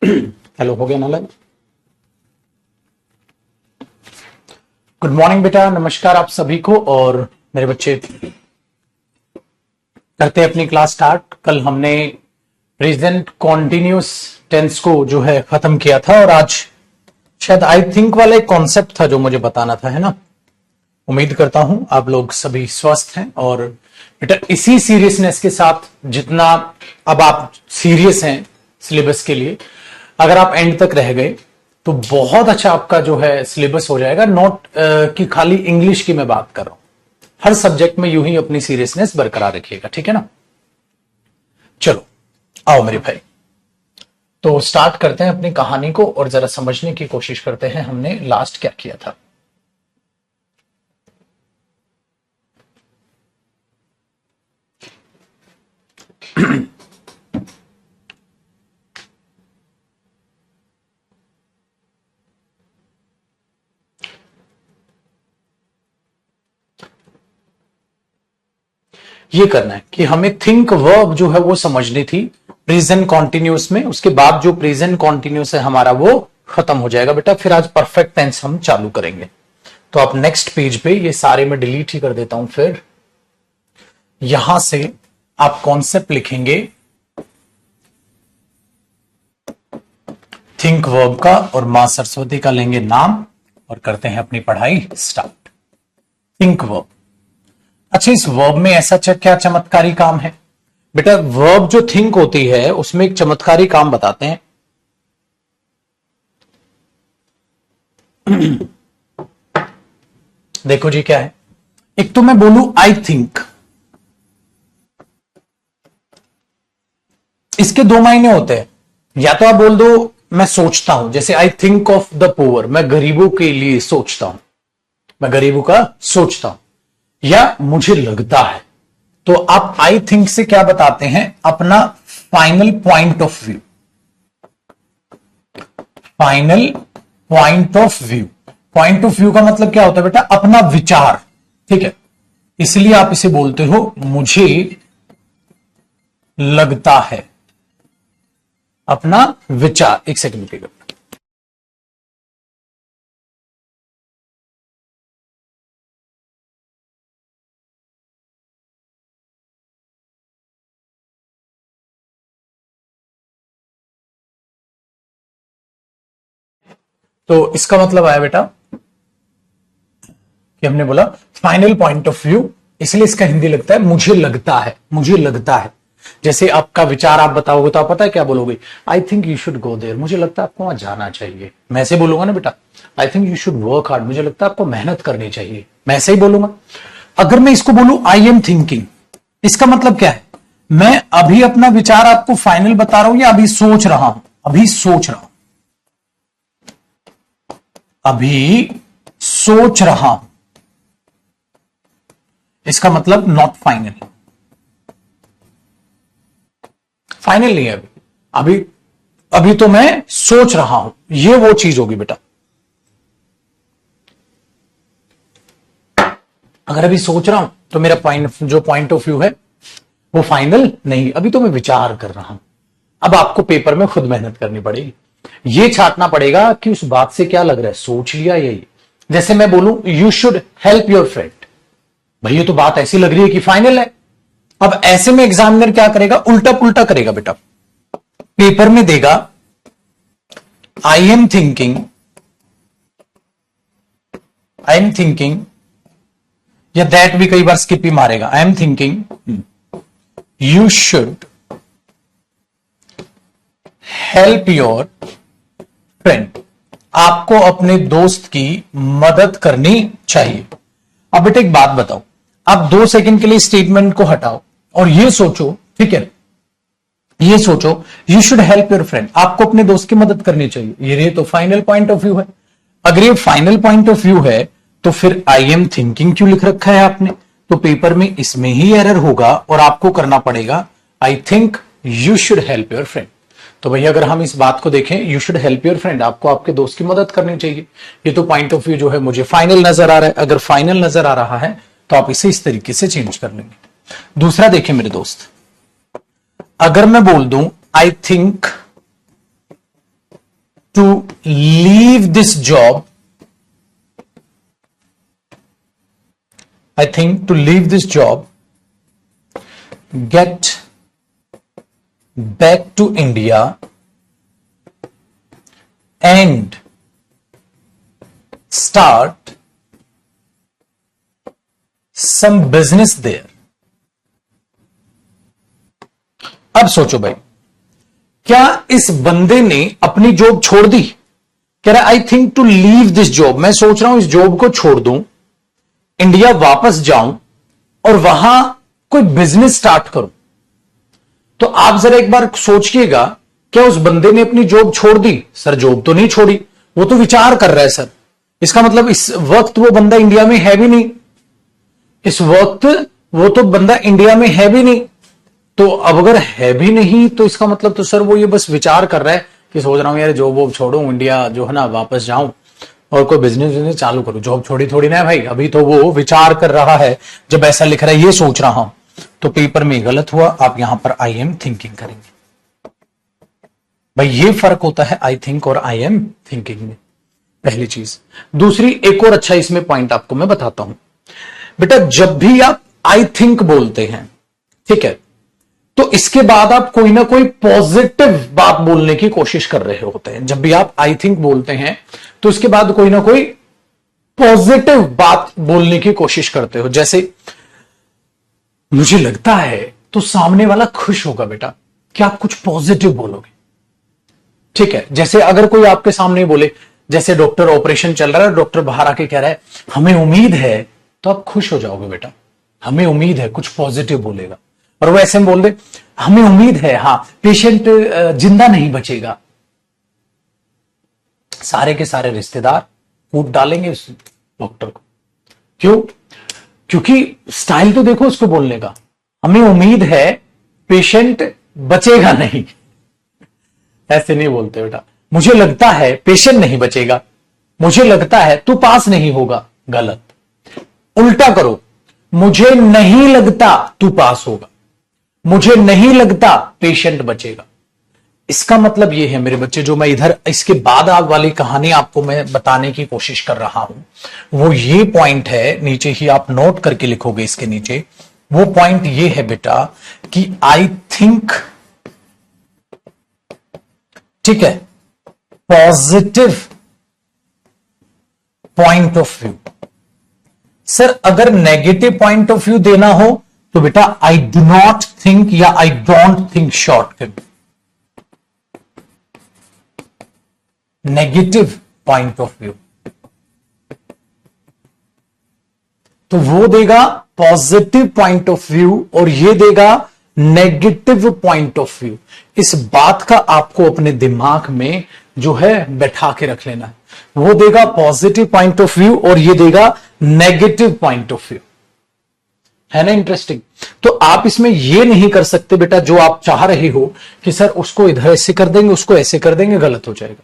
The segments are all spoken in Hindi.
हेलो, हो गया ना लाइव? गुड मॉर्निंग बेटा, नमस्कार आप सभी को। और मेरे बच्चे करते हैं अपनी क्लास स्टार्ट। कल हमने प्रेजेंट कॉन्टिन्यूस टेंस को जो है खत्म किया था और आज शायद आई थिंक वाला एक कॉन्सेप्ट था जो मुझे बताना था, है ना। उम्मीद करता हूं आप लोग सभी स्वस्थ हैं। और बेटा इसी सीरियसनेस के साथ जितना अब आप सीरियस हैं सिलेबस के लिए, अगर आप एंड तक रह गए तो बहुत अच्छा आपका जो है सिलेबस हो जाएगा। नॉट कि खाली इंग्लिश की मैं बात कर रहा हूं, हर सब्जेक्ट में यूं ही अपनी सीरियसनेस बरकरार रखिएगा, ठीक है ना। चलो आओ मेरे भाई, तो स्टार्ट करते हैं अपनी कहानी को और जरा समझने की कोशिश करते हैं हमने लास्ट क्या किया था। ये करना है कि हमें थिंक वर्ब जो है वो समझनी थी प्रेजेंट कॉन्टिन्यूस में। उसके बाद जो प्रेजेंट कॉन्टिन्यूस है हमारा वो खत्म हो जाएगा बेटा। फिर आज परफेक्ट टेंस हम चालू करेंगे। तो आप नेक्स्ट पेज पे, ये सारे मैं डिलीट ही कर देता हूं। फिर यहां से आप कॉन्सेप्ट लिखेंगे थिंक वर्ब का और मां सरस्वती का लेंगे नाम और करते हैं अपनी पढ़ाई स्टार्ट। Think verb. अच्छा, इस वर्ब में ऐसा क्या चमत्कारी काम है बेटा? वर्ब जो थिंक होती है उसमें एक चमत्कारी काम बताते हैं। देखो जी क्या है। एक तो मैं बोलूं आई थिंक, इसके दो मायने होते हैं। या तो आप बोल दो मैं सोचता हूं, जैसे I think of the poor, मैं गरीबों के लिए सोचता हूं, मैं गरीबों का सोचता हूं। या मुझे लगता है। तो आप आई थिंक से क्या बताते हैं? अपना final point of view. Final point of view. Point of view का मतलब क्या होता है बेटा? अपना विचार, ठीक है। इसलिए आप इसे बोलते हो मुझे लगता है, अपना विचार। एक सेकंड रुकिएगा। तो इसका मतलब आया बेटा कि हमने बोला फाइनल पॉइंट ऑफ व्यू, इसलिए इसका हिंदी लगता है मुझे लगता है। मुझे लगता है जैसे आपका विचार आप बताओगे तो आप पता है क्या बोलोगे? I think you should go there, मुझे लगता है आपको वहां जाना चाहिए। मैं ऐसे बोलूंगा ना बेटा, आई think you should work hard, मुझे लगता है आपको मेहनत करनी चाहिए। मैं ऐसे ही बोलूंगा। अगर मैं इसको बोलूं आई एम थिंकिंग, इसका मतलब क्या है? मैं अभी अपना विचार आपको फाइनल बता रहा हूं या अभी सोच रहा हूं? अभी सोच रहा हूं, अभी सोच रहा हूं। इसका मतलब नॉट फाइनल। फाइनल नहीं है अभी। अभी अभी तो मैं सोच रहा हूं, ये वो चीज होगी बेटा। अगर अभी सोच रहा हूं तो मेरा पॉइंट ऑफ व्यू है वो फाइनल नहीं, अभी तो मैं विचार कर रहा हूं। अब आपको पेपर में खुद मेहनत करनी पड़ेगी, ये छांटना पड़ेगा कि उस बात से क्या लग रहा है, सोच लिया यही। जैसे मैं बोलूं you should help your friend, भाई ये तो बात ऐसी लग रही है कि फाइनल है। अब ऐसे में एग्जामिनर क्या करेगा? उल्टा पुल्टा करेगा बेटा। पेपर में देगा I am thinking, I am thinking, या दैट भी कई बार स्किप ही मारेगा। I am thinking you should help your friend, आपको अपने दोस्त की मदद करनी चाहिए। अब बेटा एक बात बताओ, आप 2 सेकंड के लिए स्टेटमेंट को हटाओ और ये सोचो, ठीक है, ये सोचो you should help your friend, आपको अपने दोस्त की मदद करनी चाहिए। ये तो फाइनल पॉइंट ऑफ व्यू है। अगर ये फाइनल पॉइंट ऑफ व्यू है तो फिर आई एम थिंकिंग क्यों लिख रखा है आपने? तो पेपर में इसमें ही एरर होगा और आपको करना पड़ेगा आई think you should help your friend. तो भैया अगर हम इस बात को देखें, you should help your friend, आपको आपके दोस्त की मदद करनी चाहिए। ये तो पॉइंट ऑफ व्यू जो है मुझे फाइनल नजर आ रहा है। अगर फाइनल नजर आ रहा है तो आप इसे इस तरीके से चेंज कर लेंगे। दूसरा देखिए मेरे दोस्त, अगर मैं बोल दूं I think to leave this job, I think to leave this job, get back to India and start some business there. अब सोचो भाई, क्या इस बंदे ने अपनी जॉब छोड़ दी? कह रहा I think to leave this job, मैं सोच रहा हूं इस जॉब को छोड़ दूं, इंडिया वापस जाऊं और वहां कोई बिजनेस स्टार्ट करूं। तो आप जरा एक बार सोचिएगा, क्या उस बंदे ने अपनी जॉब छोड़ दी? सर जॉब तो नहीं छोड़ी, वो तो विचार कर रहा है सर। इसका मतलब इस वक्त वो बंदा इंडिया में है भी नहीं, इस वक्त वो तो बंदा इंडिया में है भी नहीं। तो अब अगर है भी नहीं तो इसका मतलब तो सर वो ये बस विचार कर रहा है कि सोच रहा हूं यार जॉब वॉब छोड़ू, इंडिया जो है ना वापस जाऊं और कोई बिजनेस चालू करूं। जॉब छोड़ी थोड़ी ना है भाई, अभी तो वो विचार कर रहा है। जब ऐसा लिख रहा है ये सोच रहा हूं, तो पेपर में गलत हुआ। आप यहां पर आई एम थिंकिंग करेंगे। भाई ये फर्क होता है आई थिंक और आई एम थिंकिंग में, पहली चीज। दूसरी एक और अच्छा इसमें पॉइंट आपको मैं बताता हूं। बेटा जब भी आप आई थिंक बोलते हैं, ठीक है, तो इसके बाद आप कोई ना कोई पॉजिटिव बात बोलने की कोशिश कर रहे होते हैं। जब भी आप आई थिंक बोलते हैं तो इसके बाद कोई ना कोई पॉजिटिव बात बोलने की कोशिश करते हो। जैसे मुझे लगता है, तो सामने वाला खुश होगा बेटा कि आप कुछ पॉजिटिव बोलोगे, ठीक है। जैसे अगर कोई आपके सामने बोले, जैसे डॉक्टर ऑपरेशन चल रहा है, डॉक्टर बाहर आके कह रहा है हमें उम्मीद है, तो आप खुश हो जाओगे बेटा, हमें उम्मीद है, कुछ पॉजिटिव बोलेगा। और वो ऐसे में बोल दे हमें उम्मीद है, हां पेशेंट जिंदा नहीं बचेगा, सारे के सारे रिश्तेदार कूट डालेंगे उस डॉक्टर को। क्यों? क्योंकि स्टाइल तो देखो उसको बोलने का, हमें उम्मीद है पेशेंट बचेगा नहीं। ऐसे नहीं बोलते बेटा, मुझे लगता है पेशेंट नहीं बचेगा, मुझे लगता है तू पास नहीं होगा, गलत। उल्टा करो, मुझे नहीं लगता तू पास होगा, मुझे नहीं लगता पेशेंट बचेगा। इसका मतलब यह है मेरे बच्चे, जो मैं इधर इसके बाद आप वाली कहानी आपको मैं बताने की कोशिश कर रहा हूं, वो ये पॉइंट है, नीचे ही आप नोट करके लिखोगे इसके नीचे। वो पॉइंट ये है बेटा कि आई थिंक, ठीक है, positive point of view. Sir अगर नेगेटिव पॉइंट ऑफ व्यू देना हो तो बेटा आई डू नॉट थिंक या I don't think short film, negative point of view. तो वो देगा पॉजिटिव पॉइंट ऑफ व्यू और ये देगा नेगेटिव पॉइंट ऑफ व्यू। इस बात का आपको अपने दिमाग में जो है बैठा के रख लेना है। वो देगा पॉजिटिव पॉइंट ऑफ व्यू और ये देगा नेगेटिव पॉइंट ऑफ व्यू, है ना इंटरेस्टिंग। तो आप इसमें ये नहीं कर सकते बेटा जो आप चाह रहे हो कि सर उसको इधर ऐसे कर देंगे, उसको ऐसे कर देंगे, गलत हो जाएगा।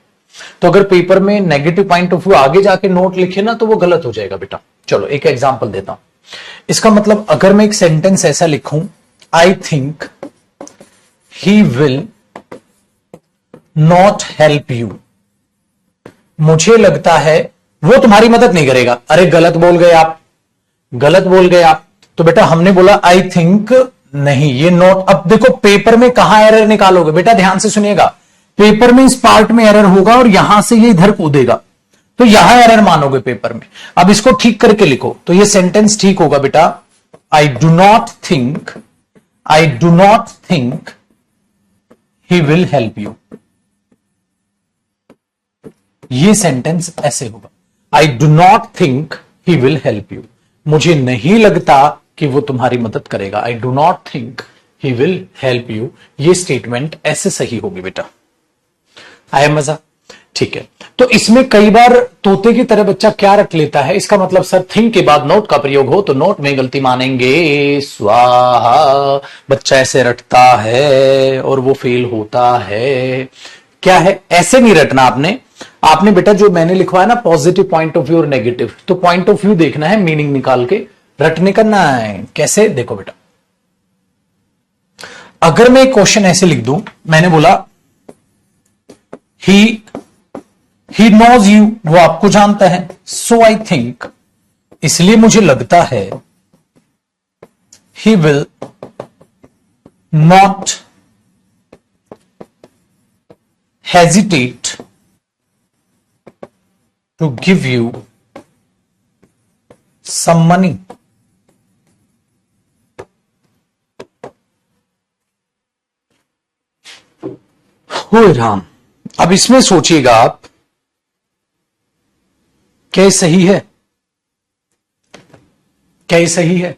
तो अगर पेपर में नेगेटिव पॉइंट ऑफ व्यू आगे जाके नोट लिखे ना, तो वो गलत हो जाएगा बेटा। चलो एक एग्जांपल देता हूं। इसका मतलब अगर मैं एक सेंटेंस ऐसा लिखूं, I think he will not help you, मुझे लगता है वो तुम्हारी मदद नहीं करेगा। अरे गलत बोल गए आप, गलत बोल गए आप। तो बेटा हमने बोला आई थिंक नहीं, ये नोट। अब देखो पेपर में कहां एरर निकालोगे बेटा, ध्यान से सुनिएगा। पेपर में इस पार्ट में एरर होगा और यहां से ये इधर कूदेगा, तो यहां एरर मानोगे पेपर में। अब इसको ठीक करके लिखो तो ये सेंटेंस ठीक होगा बेटा। I do not think, I do not think he will help you. ये सेंटेंस ऐसे होगा, I do not think he will help you, मुझे नहीं लगता कि वो तुम्हारी मदद करेगा। I do not think he will help you, ये स्टेटमेंट ऐसे सही होगी बेटा। आया मजा? ठीक है। तो इसमें कई बार तोते की तरह बच्चा क्या रख लेता है, इसका मतलब सर थिंक के बाद नोट का प्रयोग हो तो नोट में गलती मानेंगे, स्वाहा। बच्चा ऐसे रटता है और वो फेल होता है। क्या है, ऐसे नहीं रटना आपने। आपने बेटा जो मैंने लिखवाया ना पॉजिटिव पॉइंट ऑफ व्यू और नेगेटिव, तो पॉइंट ऑफ व्यू देखना है, मीनिंग निकाल के रटने करना है। कैसे? देखो बेटा, अगर मैं एक क्वेश्चन ऐसे लिख दूं, मैंने बोला ही ही नोज यू, वो आपको जानता है। सो आई थिंक, इसलिए मुझे लगता है। He will not hesitate to give you some money. हो राम, अब इसमें सोचिएगा आप, क्या ये सही है? क्या ये सही है?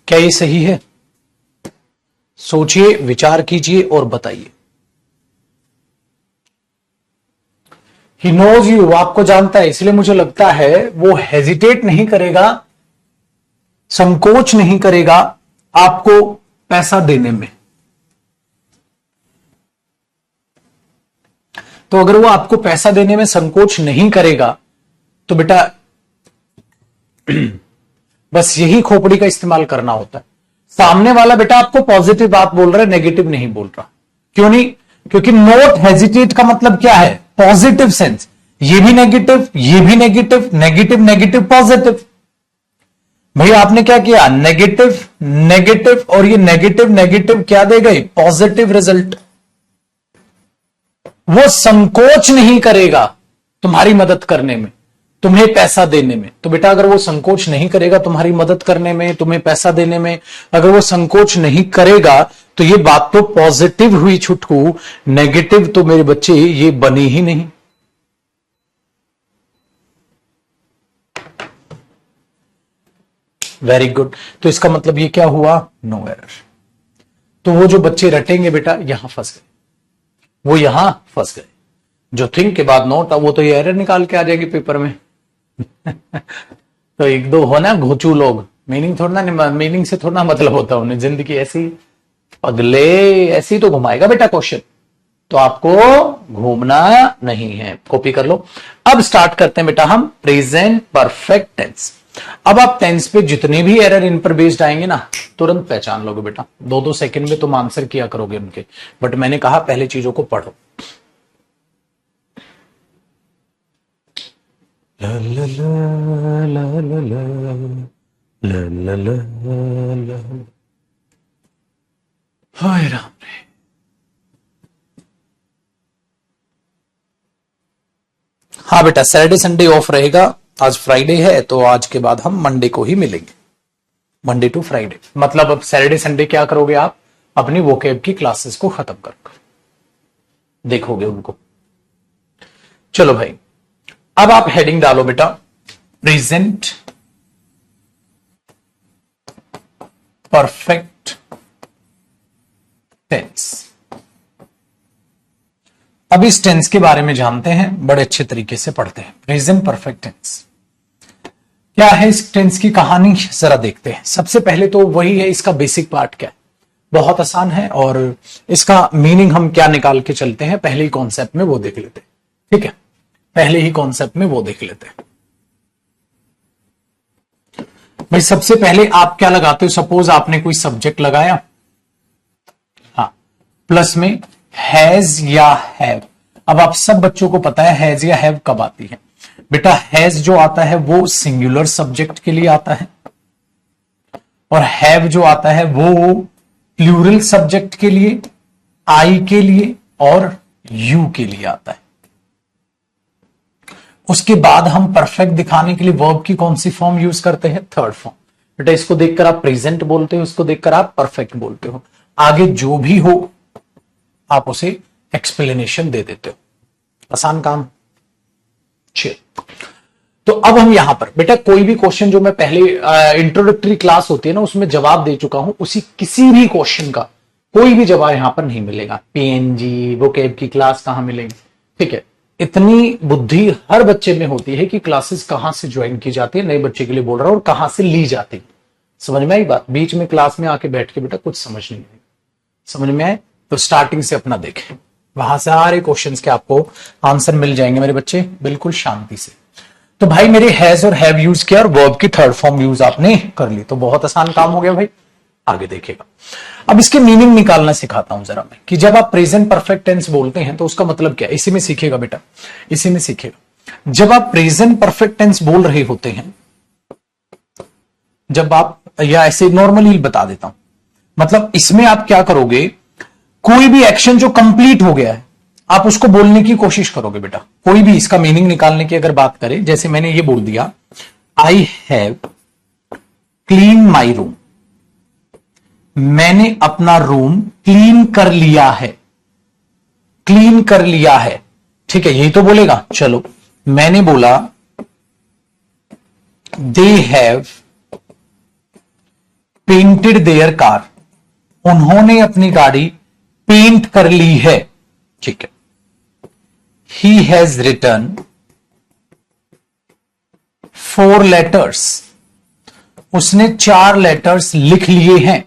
क्या ये सही है? सोचिए, विचार कीजिए और बताइए। ही नोज यू, वो आपको जानता है, इसलिए मुझे लगता है वो हेजिटेट नहीं करेगा, संकोच नहीं करेगा आपको पैसा देने में। तो अगर वो आपको पैसा देने में संकोच नहीं करेगा तो बेटा बस यही खोपड़ी का इस्तेमाल करना होता है। सामने वाला बेटा आपको पॉजिटिव बात बोल रहा है, नेगेटिव नहीं बोल रहा। क्यों नहीं? क्योंकि नोट हेजिटेट का मतलब क्या है? Positive sense. ये भी नेगेटिव, ये भी नेगेटिव, नेगेटिव नेगेटिव पॉजिटिव। भैया आपने क्या किया? नेगेटिव नेगेटिव, और ये नेगेटिव नेगेटिव क्या दे गए? Positive result. वो संकोच नहीं करेगा तुम्हारी मदद करने में, तुम्हें पैसा देने में। तो बेटा अगर वो संकोच नहीं करेगा तुम्हारी मदद करने में, तुम्हें पैसा देने में, अगर वो संकोच नहीं करेगा तो ये बात तो पॉजिटिव हुई छुटकू, नेगेटिव तो मेरे बच्चे ये बनी ही नहीं। Very good. तो इसका मतलब ये क्या हुआ? No error. तो वो जो बच्चे रटेंगे बेटा यहां फंस गए, वो यहां फंस गए। जो थिंक के बाद नोट, अब वो तो ये एरर निकाल के आ जाएगी पेपर में। तो एक दो हो ना घोचू लोग, मीनिंग थोड़ा ना, मीनिंग से थोड़ा मतलब होता है उन्हें। जिंदगी ऐसी पगले, ऐसी तो घुमाएगा बेटा क्वेश्चन, तो आपको घूमना नहीं है। कॉपी कर लो। अब स्टार्ट करते हैं बेटा हम प्रेजेंट परफेक्ट टेंस। अब आप टेंस पे जितने भी एरर इन पर बेस्ड आएंगे ना, तुरंत पहचान लोगे बेटा। 2-2 सेकंड में तुम आंसर किया करोगे उनके। बट मैंने कहा पहले चीजों को पढ़ो। ला ला ला ला ला ला ला ला ला। हाय राम रे। हाँ बेटा, सैटरडे संडे ऑफ रहेगा। आज फ्राइडे है तो आज के बाद हम मंडे को ही मिलेंगे। मंडे टू फ्राइडे मतलब अब सैटरडे संडे क्या करोगे आप? अपनी वोकैब की क्लासेस को खत्म कर देखोगे उनको। चलो भाई, अब आप हेडिंग डालो बेटा, प्रेजेंट परफेक्ट टेंस। अब इस टेंस के बारे में जानते हैं, बड़े अच्छे तरीके से पढ़ते हैं। प्रेजेंट परफेक्ट टेंस क्या है? इस टेंस की कहानी जरा देखते हैं। सबसे पहले तो वही है, इसका बेसिक पार्ट क्या है। बहुत आसान है, और इसका मीनिंग हम क्या निकाल के चलते हैं पहले ही कॉन्सेप्ट में वो देख लेते हैं। ठीक है, पहले ही कॉन्सेप्ट में वो देख लेते हैं। भाई सबसे पहले आप क्या लगाते हो? सपोज आपने कोई सब्जेक्ट लगाया, हाँ, प्लस में हैज या हैव। अब आप सब बच्चों को पता है हैज या हैव कब आती है बेटा। हैज जो आता है वो सिंगुलर सब्जेक्ट के लिए आता है, और हैव जो आता है वो प्लूरल सब्जेक्ट के लिए, आई के लिए और यू के लिए आता है। उसके बाद हम परफेक्ट दिखाने के लिए वर्ब की कौन सी फॉर्म यूज करते हैं? Third form. बेटा इसको देखकर आप प्रेजेंट बोलते हो, इसको देखकर आप परफेक्ट बोलते हो। आगे जो भी हो आप उसे एक्सप्लेनेशन दे देते हो। आसान काम। चलो, तो अब हम यहां पर बेटा कोई भी क्वेश्चन जो मैं पहले इंट्रोडक्टरी क्लास होती है ना उसमें जवाब दे चुका हूं, उसी किसी भी क्वेश्चन का कोई भी जवाब यहां पर नहीं मिलेगा। पीएनजी वोकैब की क्लास कहां मिलेगी? ठीक है, इतनी बुद्धि हर बच्चे में होती है कि क्लासेस कहां से ज्वाइन की जाती है, नए बच्चे के लिए बोल रहा हूं, और कहां से ली जाती है। समझ में आई बात? बीच में क्लास में आके बैठ के बेटा कुछ समझ नहीं आएगा। समझ में आए तो स्टार्टिंग से अपना देखें, वहां सारे क्वेश्चंस के आपको आंसर मिल जाएंगे मेरे बच्चे, बिल्कुल शांति से। तो भाई मेरे हैज और हैव यूज किया और वर्ब की थर्ड फॉर्म यूज आपने कर ली, तो बहुत आसान काम हो गया भाई। आगे देखेगा। अब इसके मीनिंग निकालना सिखाता हूं जरा मैं, कि जब आप प्रेजेंट परफेक्ट टेंस बोलते हैं तो उसका मतलब क्या है, इसी में सीखेगा बेटा, इसी में सीखेगा। जब आप प्रेजेंट परफेक्ट टेंस बोल रहे होते हैं, जब आप, या ऐसे नॉर्मली बता देता हूं, मतलब इसमें आप क्या करोगे, कोई भी एक्शन जो कंप्लीट हो गया है आप उसको बोलने की कोशिश करोगे बेटा। कोई भी इसका मीनिंग निकालने की अगर बात करें, जैसे मैंने ये बोल दिया, I have clean my room, मैंने अपना रूम क्लीन कर लिया है, क्लीन कर लिया है, ठीक है, यही तो बोलेगा। चलो मैंने बोला they have painted their car, उन्होंने अपनी गाड़ी पेंट कर ली है, ठीक है। ही हैज रिटन 4 लेटर्स, उसने 4 लेटर्स लिख लिए हैं।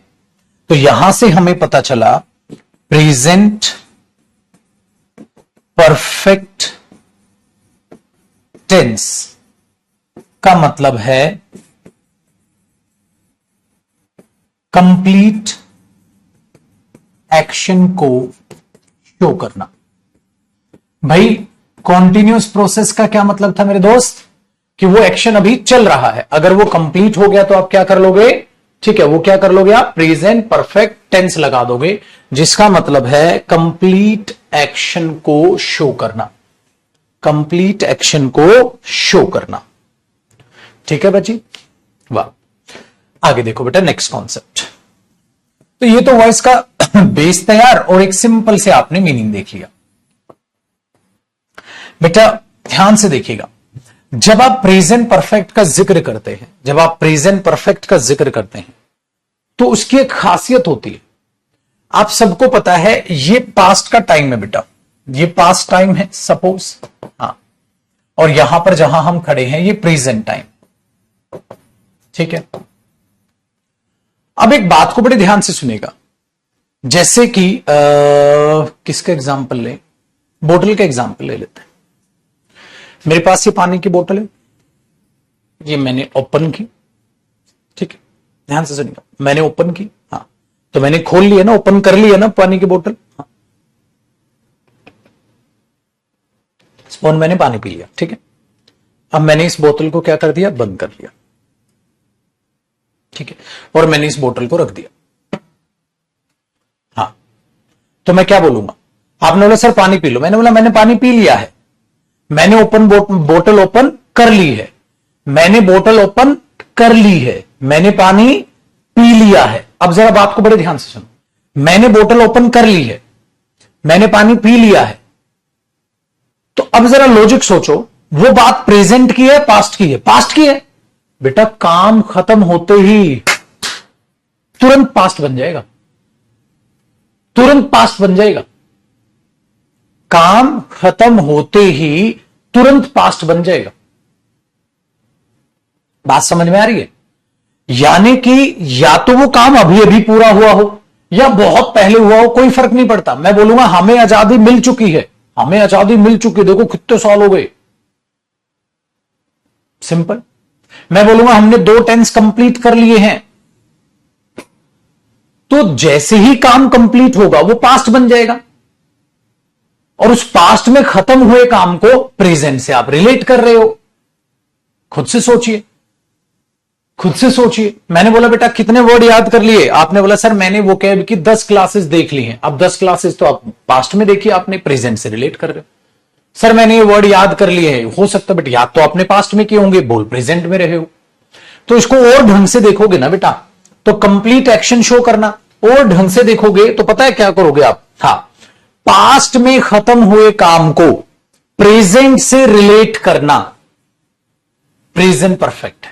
तो यहां से हमें पता चला प्रेजेंट परफेक्ट टेंस का मतलब है कंप्लीट एक्शन को शो करना। भाई कॉन्टिन्यूअस प्रोसेस का क्या मतलब था मेरे दोस्त, कि वो एक्शन अभी चल रहा है, अगर वो कंप्लीट हो गया तो आप क्या कर लोगे, ठीक है, वो क्या कर लोगे आप, प्रेजेंट परफेक्ट टेंस लगा दोगे, जिसका मतलब है कंप्लीट एक्शन को शो करना, कंप्लीट एक्शन को शो करना, ठीक है बच्ची, वाह। आगे देखो बेटा नेक्स्ट कॉन्सेप्ट। तो ये तो वॉइस का बेस तैयार और एक सिंपल से आपने मीनिंग देख लिया। बेटा ध्यान से देखिएगा, जब आप प्रेजेंट परफेक्ट का जिक्र करते हैं, जब आप प्रेजेंट परफेक्ट का जिक्र करते हैं तो उसकी एक खासियत होती है। आप सबको पता है ये पास्ट का टाइम है बेटा, ये पास्ट टाइम है सपोज, हाँ, और यहां पर जहां हम खड़े हैं ये प्रेजेंट टाइम, ठीक है। अब एक बात को बड़े ध्यान से सुनेगा, जैसे कि किसका एग्जाम्पल ले, बोतल का एग्जाम्पल ले लेते हैं। मेरे पास ये पानी की बोतल है, ये मैंने ओपन की, ठीक है, ध्यान से सुनिएगा, मैंने ओपन की, हाँ, तो मैंने खोल लिया ना, ओपन कर लिया ना पानी की बोतल, हाँ, स्पून मैंने पानी पी लिया, ठीक है। अब मैंने इस बोतल को क्या कर दिया, बंद कर लिया, ठीक है, और मैंने इस बोतल को रख दिया, हाँ, तो मैं क्या बोलूंगा, आपने बोला सर पानी पी लो, मैंने बोला मैंने पानी पी लिया है, मैंने बोतल ओपन कर ली है, मैंने बोतल ओपन कर ली है, मैंने पानी पी लिया है। अब जरा बात को बड़े ध्यान से सुनो, मैंने बोतल ओपन कर ली है, मैंने पानी पी लिया है, तो अब जरा लॉजिक सोचो, वो बात प्रेजेंट की है पास्ट की है, पास्ट की है बेटा, काम खत्म होते ही तुरंत पास्ट बन जाएगा, तुरंत पास्ट बन जाएगा, काम खत्म होते ही तुरंत पास्ट बन जाएगा। बात समझ में आ रही है, यानी कि या तो वो काम अभी अभी पूरा हुआ हो या बहुत पहले हुआ हो, कोई फर्क नहीं पड़ता। मैं बोलूंगा हमें आजादी मिल चुकी है, हमें आजादी मिल चुकी है, देखो कितने साल हो गए, सिंपल। मैं बोलूंगा हमने 2 टेंस कंप्लीट कर लिए हैं, तो जैसे ही काम कंप्लीट होगा वो पास्ट बन जाएगा, और उस पास्ट में खत्म हुए काम को प्रेजेंट से आप रिलेट कर रहे हो। खुद से सोचिए, खुद से सोचिए। मैंने बोला बेटा कितने वर्ड याद कर लिए, आपने बोला सर मैंने वो कैब की 10 क्लासेस देख ली हैं। अब 10 क्लासेस तो आप पास्ट में देखिए, आपने प्रेजेंट से रिलेट कर रहे हो। सर मैंने ये वर्ड याद कर लिए हैं, हो सकता है बेटा याद तो आपने पास्ट में किए होंगे, बोल प्रेजेंट में रहे हो, तो इसको और ढंग से देखोगे ना बेटा, तो कंप्लीट एक्शन शो करना, और ढंग से देखोगे तो पता है क्या करोगे आप, हाँ, पास्ट में खत्म हुए काम को प्रेजेंट से रिलेट करना, प्रेजेंट परफेक्ट।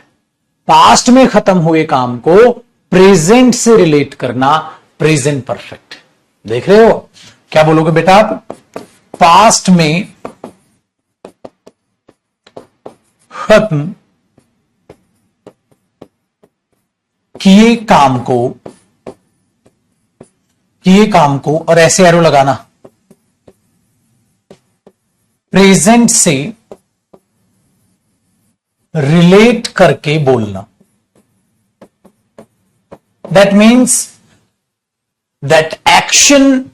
पास्ट में खत्म हुए काम को प्रेजेंट से रिलेट करना, प्रेजेंट परफेक्ट। देख रहे हो, क्या बोलोगे बेटा आप, पास्ट में खत्म किए काम को, और ऐसे एरो लगाना, प्रेजेंट से रिलेट करके बोलना, That means that action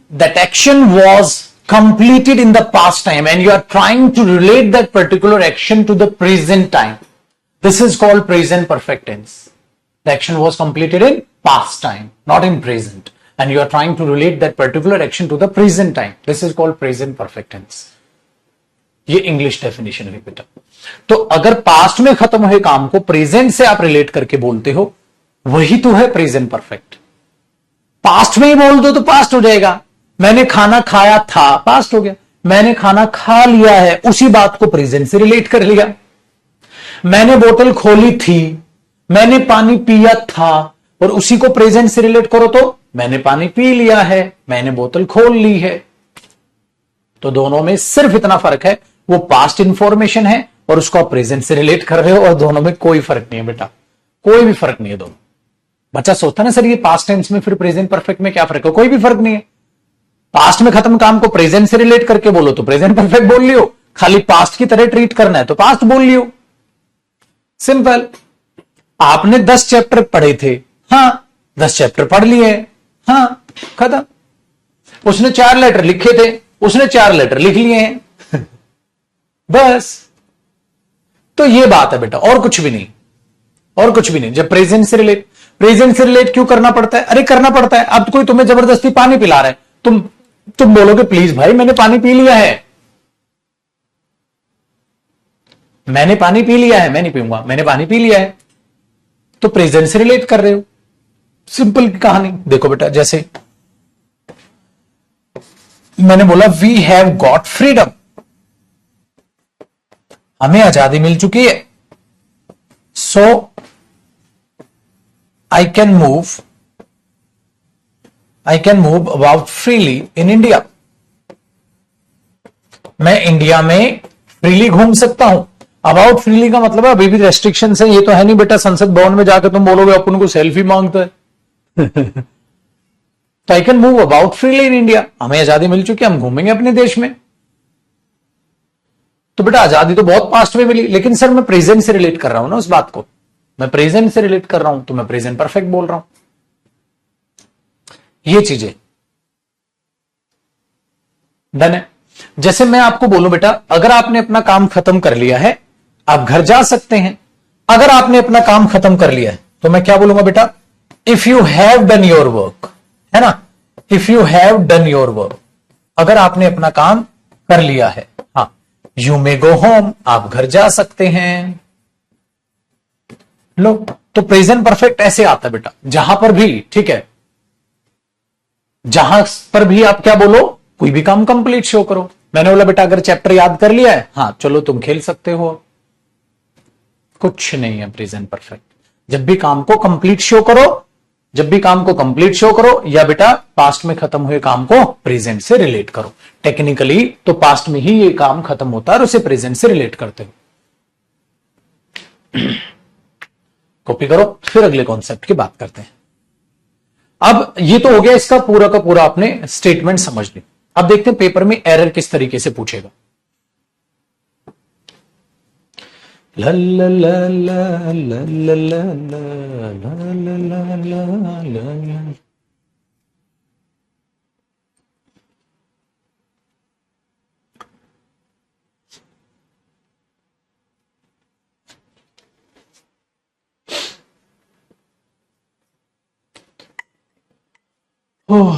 was completed in the past time and you are trying to relate that particular action to the present time. This is called present perfect tense. The action was completed in past time, not in present, and you are trying to relate that particular action to the present time. This is called present perfect tense. ये इंग्लिश डेफिनेशन है बेटा. तो अगर पास्ट में खत्म हुए काम को प्रेजेंट से आप रिलेट करके बोलते हो, वही तो है प्रेजेंट परफेक्ट. पास्ट में ही बोल दो तो पास्ट हो जाएगा. मैंने खाना खाया था, पास्ट हो गया. मैंने खाना खा लिया है, उसी बात को प्रेजेंट से रिलेट कर लिया. मैंने बोतल खोली थी, मैंने पानी पिया था, और उसी को प्रेजेंट से रिलेट करो तो मैंने पानी पी लिया है, मैंने बोतल खोल ली है. तो दोनों में सिर्फ इतना फर्क है, वो पास्ट इंफॉर्मेशन है और उसको आप प्रेजेंट से रिलेट कर रहे हो, और दोनों में कोई फर्क नहीं है बेटा, कोई भी फर्क नहीं है. दोनों बच्चा सोचता ना सर ये पास्ट टेंस में फिर प्रेजेंट परफेक्ट में क्या फर्क है? कोई भी फर्क नहीं है. पास्ट में खत्म काम को प्रेजेंट से रिलेट करके बोलो तो प्रेजेंट परफेक्ट बोल लियो, खाली पास्ट की तरह ट्रीट करना है तो पास्ट बोल लियो. सिंपल. आपने 10 चैप्टर पढ़े थे, हां 10 चैप्टर पढ़ लिए, हां खत्म. उसने 4 लेटर लिखे थे, उसने 4 लेटर लिख लिए हैं. बस. तो ये बात है बेटा, और कुछ भी नहीं, और कुछ भी नहीं. जब प्रेजेंट से रिलेट क्यों करना पड़ता है? अरे करना पड़ता है. अब कोई तुम्हें जबरदस्ती पानी पिला रहा है, तुम बोलोगे प्लीज भाई मैंने पानी पी लिया है, मैंने पानी पी लिया है, मैं नहीं पीऊंगा, मैंने पानी पी लिया है. तो प्रेजेंट से रिलेट कर रहे हो. सिंपल की कहानी. देखो बेटा, जैसे मैंने बोला वी हैव गॉट फ्रीडम, हमें आजादी मिल चुकी है. So I can move about freely in India. मैं इंडिया में फ्रीली घूम सकता हूं. अबाउट फ्रीली का मतलब है अभी भी रेस्ट्रिक्शन है. ये तो है नहीं बेटा संसद भवन में जाकर तुम बोलोगे अपन को सेल्फी मांगता है. तो आई can move about freely in India, हमें आजादी मिल चुकी है, हम घूमेंगे अपने देश में. तो बेटा आजादी तो बहुत पास्ट में मिली, लेकिन सर मैं प्रेजेंट से रिलेट कर रहा हूं ना उस बात को, मैं प्रेजेंट से रिलेट कर रहा हूं तो मैं प्रेजेंट परफेक्ट बोल रहा हूं. ये चीजें डन है. जैसे मैं आपको बोलूं बेटा अगर आपने अपना काम खत्म कर लिया है आप घर जा सकते हैं. अगर आपने अपना काम खत्म कर लिया है तो मैं क्या बोलूंगा बेटा? If you have done your work, है ना, if you have done your work, अगर आपने अपना काम कर लिया है, हाँ. यू मे गो होम, आप घर जा सकते हैं. लो, तो प्रेजेंट परफेक्ट ऐसे आता है बेटा, जहां पर भी, ठीक है, जहां पर भी आप क्या बोलो, कोई भी काम कंप्लीट शो करो. मैंने बोला बेटा अगर चैप्टर याद कर लिया है, हाँ चलो तुम खेल सकते हो. कुछ नहीं है प्रेजेंट परफेक्ट. जब भी काम को कंप्लीट शो करो, जब भी काम को कंप्लीट शो करो, या बेटा पास्ट में खत्म हुए काम को प्रेजेंट से रिलेट करो. टेक्निकली तो पास्ट में ही ये काम खत्म होता है और उसे प्रेजेंट से रिलेट करते हो. कॉपी करो, फिर अगले कॉन्सेप्ट की बात करते हैं. अब ये तो हो गया इसका पूरा का पूरा आपने स्टेटमेंट समझ ली. अब देखते हैं पेपर में एरर किस तरीके से पूछेगा. ला ला ला ला ला ला ला ला ला ला ला ला. ओह,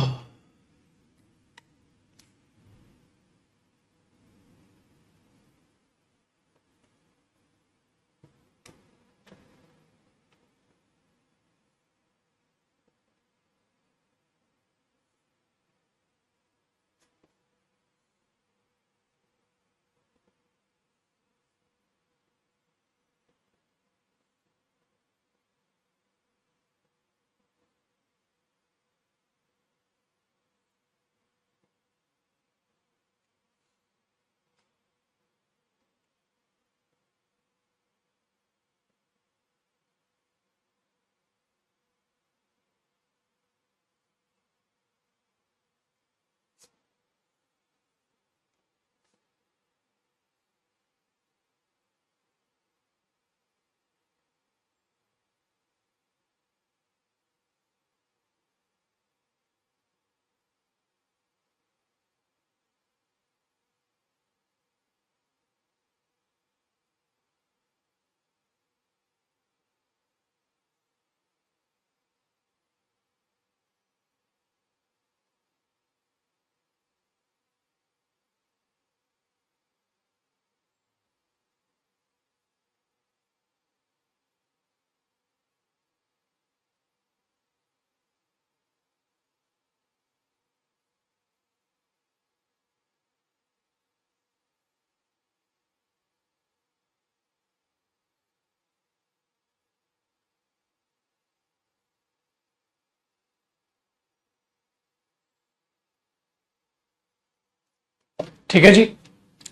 ठीक है जी,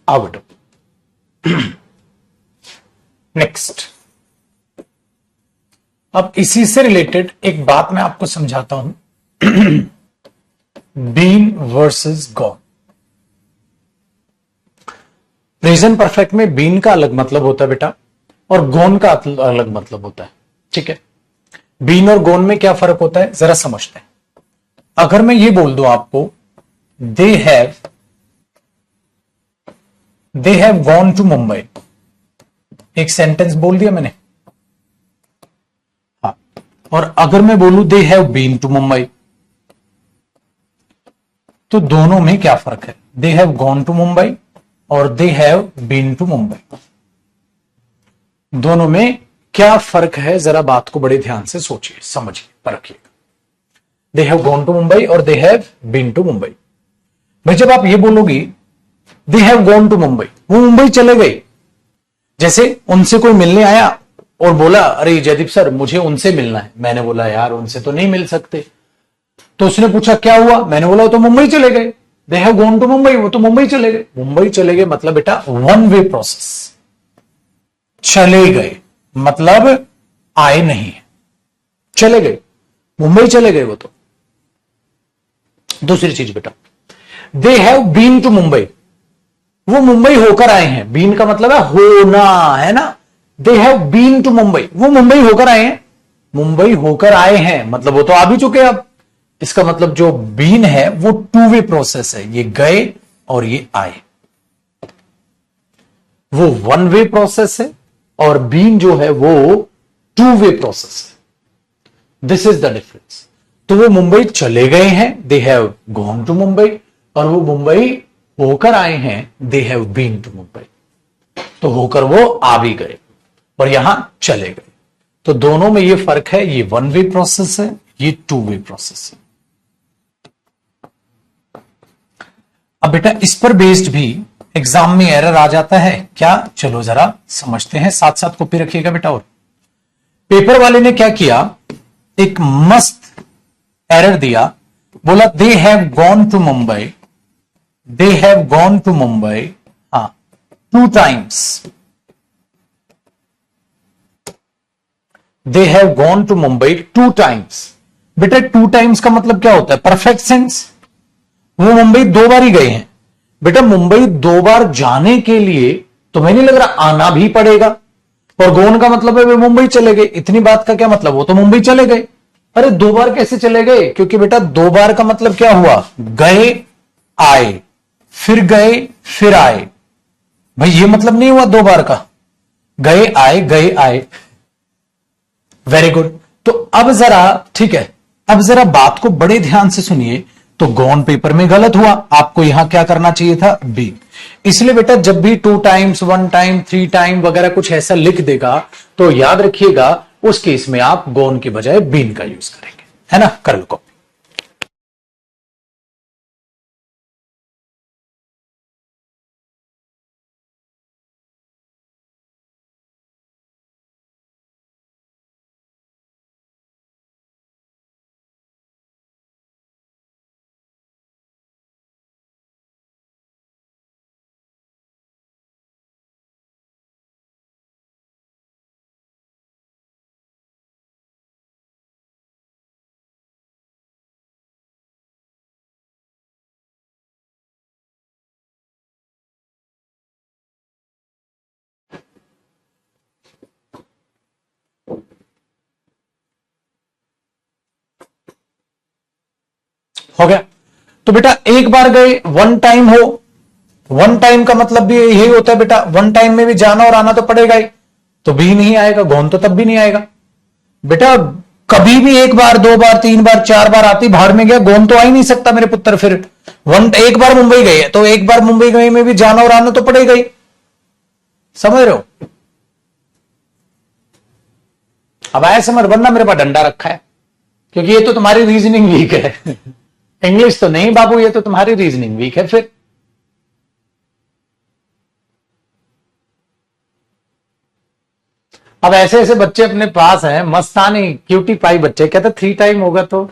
आओ बेटो। नेक्स्ट, अब इसी से रिलेटेड एक बात मैं आपको समझाता हूं। Been versus gone. Present perfect में बीन का अलग मतलब होता है बेटा, और गोन का अलग मतलब होता है। ठीक है, बीन और गोन में क्या फर्क होता है जरा समझते हैं। अगर मैं ये बोल दूं आपको, they have gone to Mumbai, एक सेंटेंस बोल दिया मैंने। हाँ, और अगर मैं बोलूं they have been to Mumbai, तो दोनों में क्या फर्क है? They have gone to Mumbai और they have been to Mumbai, दोनों में क्या फर्क है? जरा बात को बड़े ध्यान से सोचिए, समझिए, परखिए। They have gone to Mumbai और they have been to Mumbai. भाई जब आप ये बोलोगी they have gone to Mumbai, वो मुंबई चले गए। जैसे उनसे कोई मिलने आया और बोला, अरे जयदीप सर मुझे उनसे मिलना है। मैंने बोला यार उनसे तो नहीं मिल सकते। तो उसने पूछा क्या हुआ? मैंने बोला वो तो मुंबई चले गए। They have gone to Mumbai, वो तो मुंबई चले गए। मुंबई चले गए मतलब बेटा वन वे प्रोसेस। चले गए मतलब आए नहीं, चले गए, मुंबई चले गए वो तो। दूसरी चीज बेटा, they have been to Mumbai, वो मुंबई होकर आए हैं। बीन का मतलब है होना, है ना। They have been to Mumbai, वो मुंबई होकर आए हैं। मुंबई होकर आए हैं मतलब वो तो आ भी चुके। अब इसका मतलब जो बीन है वो टू वे प्रोसेस है, ये गए और ये आए। वो वन वे प्रोसेस है और बीन जो है वो टू वे प्रोसेस है। This is the difference. तो वो मुंबई चले गए हैं, they have gone to Mumbai, और वो मुंबई होकर आए हैं, they have been to Mumbai. तो होकर वो आ भी गए और यहां चले गए। तो दोनों में ये फर्क है, ये वन वे प्रोसेस है, ये टू वे प्रोसेस है। अब बेटा इस पर बेस्ड भी एग्जाम में एरर आ जाता है क्या? चलो जरा समझते हैं, साथ साथ कॉपी रखिएगा बेटा। और पेपर वाले ने क्या किया, एक मस्त एरर दिया, बोला they have gone to Mumbai, they have gone to Mumbai, हाँ, 2 times. They have gone to Mumbai 2 times. बेटा 2 टाइम्स का मतलब क्या होता है? Perfect sense. वो मुंबई 2 बार ही गए हैं। बेटा मुंबई 2 बार जाने के लिए तुम्हें नहीं लग रहा आना भी पड़ेगा? और गोन का मतलब है वे मुंबई चले गए। इतनी बात का क्या मतलब? वो तो मुंबई चले गए। अरे 2 बार कैसे चले गए? क्योंकि बेटा 2 बार का मतलब क्या हुआ? गए आए, फिर गए फिर आए। भाई ये मतलब नहीं हुआ 2 बार का, गए आए। Very good. तो अब जरा ठीक है, अब जरा बात को बड़े ध्यान से सुनिए। तो गॉन पेपर में गलत हुआ, आपको यहां क्या करना चाहिए था? बी। इसलिए बेटा जब भी 2 टाइम्स 1 टाइम 3 टाइम वगैरह कुछ ऐसा लिख देगा तो याद रखिएगा उस केस में आप गॉन के बजाय बीन का यूज करेंगे, है ना। कर लो कॉपी। हो गया। तो बेटा एक बार गए, 1 टाइम हो। 1 टाइम का मतलब भी यही होता है बेटा, 1 टाइम में भी जाना और आना तो पड़ेगा ही। तो भी नहीं आएगा, गौन तो तब भी नहीं आएगा बेटा। कभी भी 1 बार 2 बार 3 बार 4 बार आती भाड़ में गया, गौन तो आ ही नहीं सकता मेरे पुत्र। फिर एक बार मुंबई गए तो एक बार मुंबई गए में भी जाना और आना तो पड़ेगा ही। समझ रहे हो? अब आया समझ, वरना मेरे पास डंडा रखा है, क्योंकि ये तो तुम्हारी रीजनिंग वीक है। इंग्लिश तो नहीं बाबू, ये तो तुम्हारी रीजनिंग वीक है। फिर अब ऐसे ऐसे बच्चे अपने पास हैं, मस्तानी क्यूटी पाई बच्चे, कहते 3 टाइम होगा तो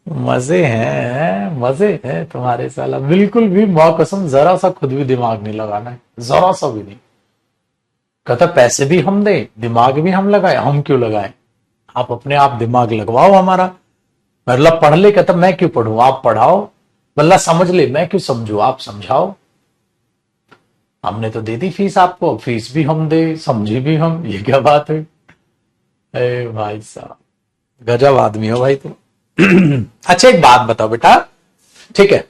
मजे हैं, मजे हैं तुम्हारे साला। बिल्कुल भी मां कसम जरा सा खुद भी दिमाग नहीं लगाना है, जरा सा भी नहीं। कहता पैसे भी हम दे, दिमाग भी हम लगाए, हम क्यों लगाए? आप अपने आप दिमाग लगवाओ हमारा। मतलब पढ़ ले, कहता मैं क्यों पढ़ूं, आप पढ़ाओ। बल्ला समझ ले, मैं क्यों समझू, आप समझाओ। हमने तो दे दी फीस आपको, फीस भी हम दे, समझी भी हम, ये क्या बात है? ए भाई साहब, गजब आदमी हो भाई तुम। अच्छा एक बात बताओ बेटा, ठीक है,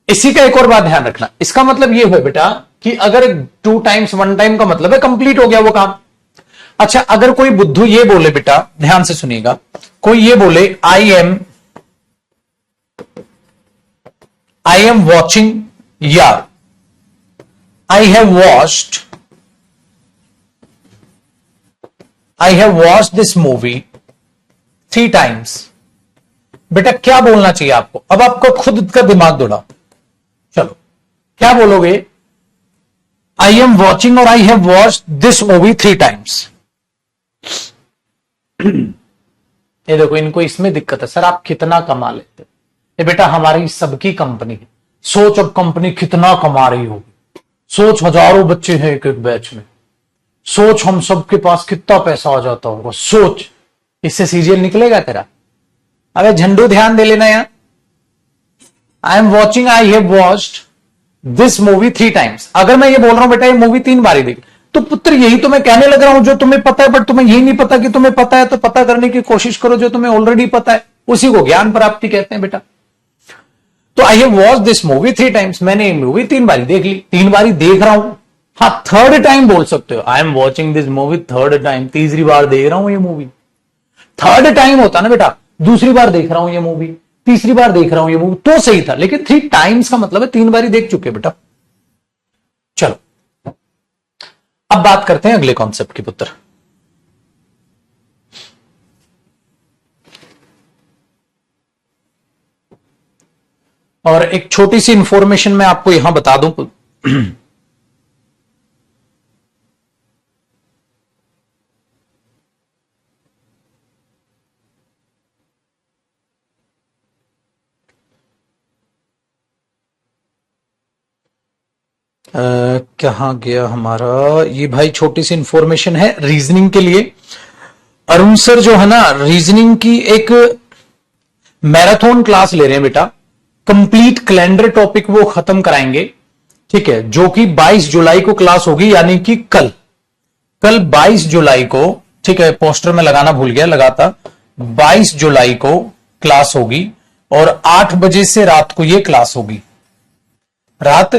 इसी का एक और बात ध्यान रखना। इसका मतलब ये हो बेटा कि अगर 2 टाइम्स 1 टाइम का मतलब है कंप्लीट हो गया वो काम। अच्छा अगर कोई बुद्धू ये बोले बेटा, ध्यान से सुनिएगा, कोई ये बोले आई एम वॉचिंग या I have watched this movie 3 times. बेटा क्या बोलना चाहिए आपको? अब आपको खुद का दिमाग दौड़ाओ, चलो क्या बोलोगे? आई एम वॉचिंग और I have watched this movie 3 times. ये देखो इनको इसमें दिक्कत है, सर आप कितना कमा लेते? ये बेटा हमारी सबकी कंपनी है, सोच अब कंपनी कितना कमा रही होगी, सोच हजारों बच्चे हैं एक एक बैच में, सोच हम सबके पास कितना पैसा आ जाता होगा, सोच। इससे सीरियल निकलेगा तेरा? अबे झंडू ध्यान दे लेना यार। I have watched this movie 3 times. अगर मैं ये बोल रहा हूं बेटा ये मूवी 3 बार ही देखी, तो पुत्र यही तो मैं कहने लग रहा हूं, जो तुम्हें पता है बट तुम्हें यही नहीं पता कि तुम्हें पता है, तो पता करने की कोशिश करो जो तुम्हें ऑलरेडी पता है, उसी को ज्ञान प्राप्ति कहते हैं बेटा। तो I have watched this movie 3 times, मैंने ये मूवी 3 बारी देख ली, 3 बारी देख रहा हूं। हाँ 3rd टाइम बोल सकते हो, I am watching this movie 3rd time, तीसरी बार देख रहा हूं ये मूवी। 3rd टाइम होता ना बेटा, दूसरी बार देख रहा हूं ये मूवी, तीसरी बार देख रहा हूं ये मूवी, तो सही था, लेकिन 3 टाइम्स का मतलब है 3 बारी देख चुके बेटा। चलो अब बात करते हैं अगले कॉन्सेप्ट की पुत्र। और एक छोटी सी इंफॉर्मेशन मैं आपको यहां बता दूं। कहां गया हमारा ये भाई, छोटी सी इंफॉर्मेशन है रीजनिंग के लिए। अरुण सर जो है ना, रीजनिंग की एक मैराथन क्लास ले रहे हैं बेटा, कंप्लीट कैलेंडर टॉपिक वो खत्म कराएंगे, ठीक है, जो कि 22 जुलाई को क्लास होगी, यानी कि कल 22 जुलाई को, ठीक है, पोस्टर में लगाना भूल गया, लगाता 22 जुलाई को क्लास होगी और 8 बजे से रात को ये क्लास होगी, रात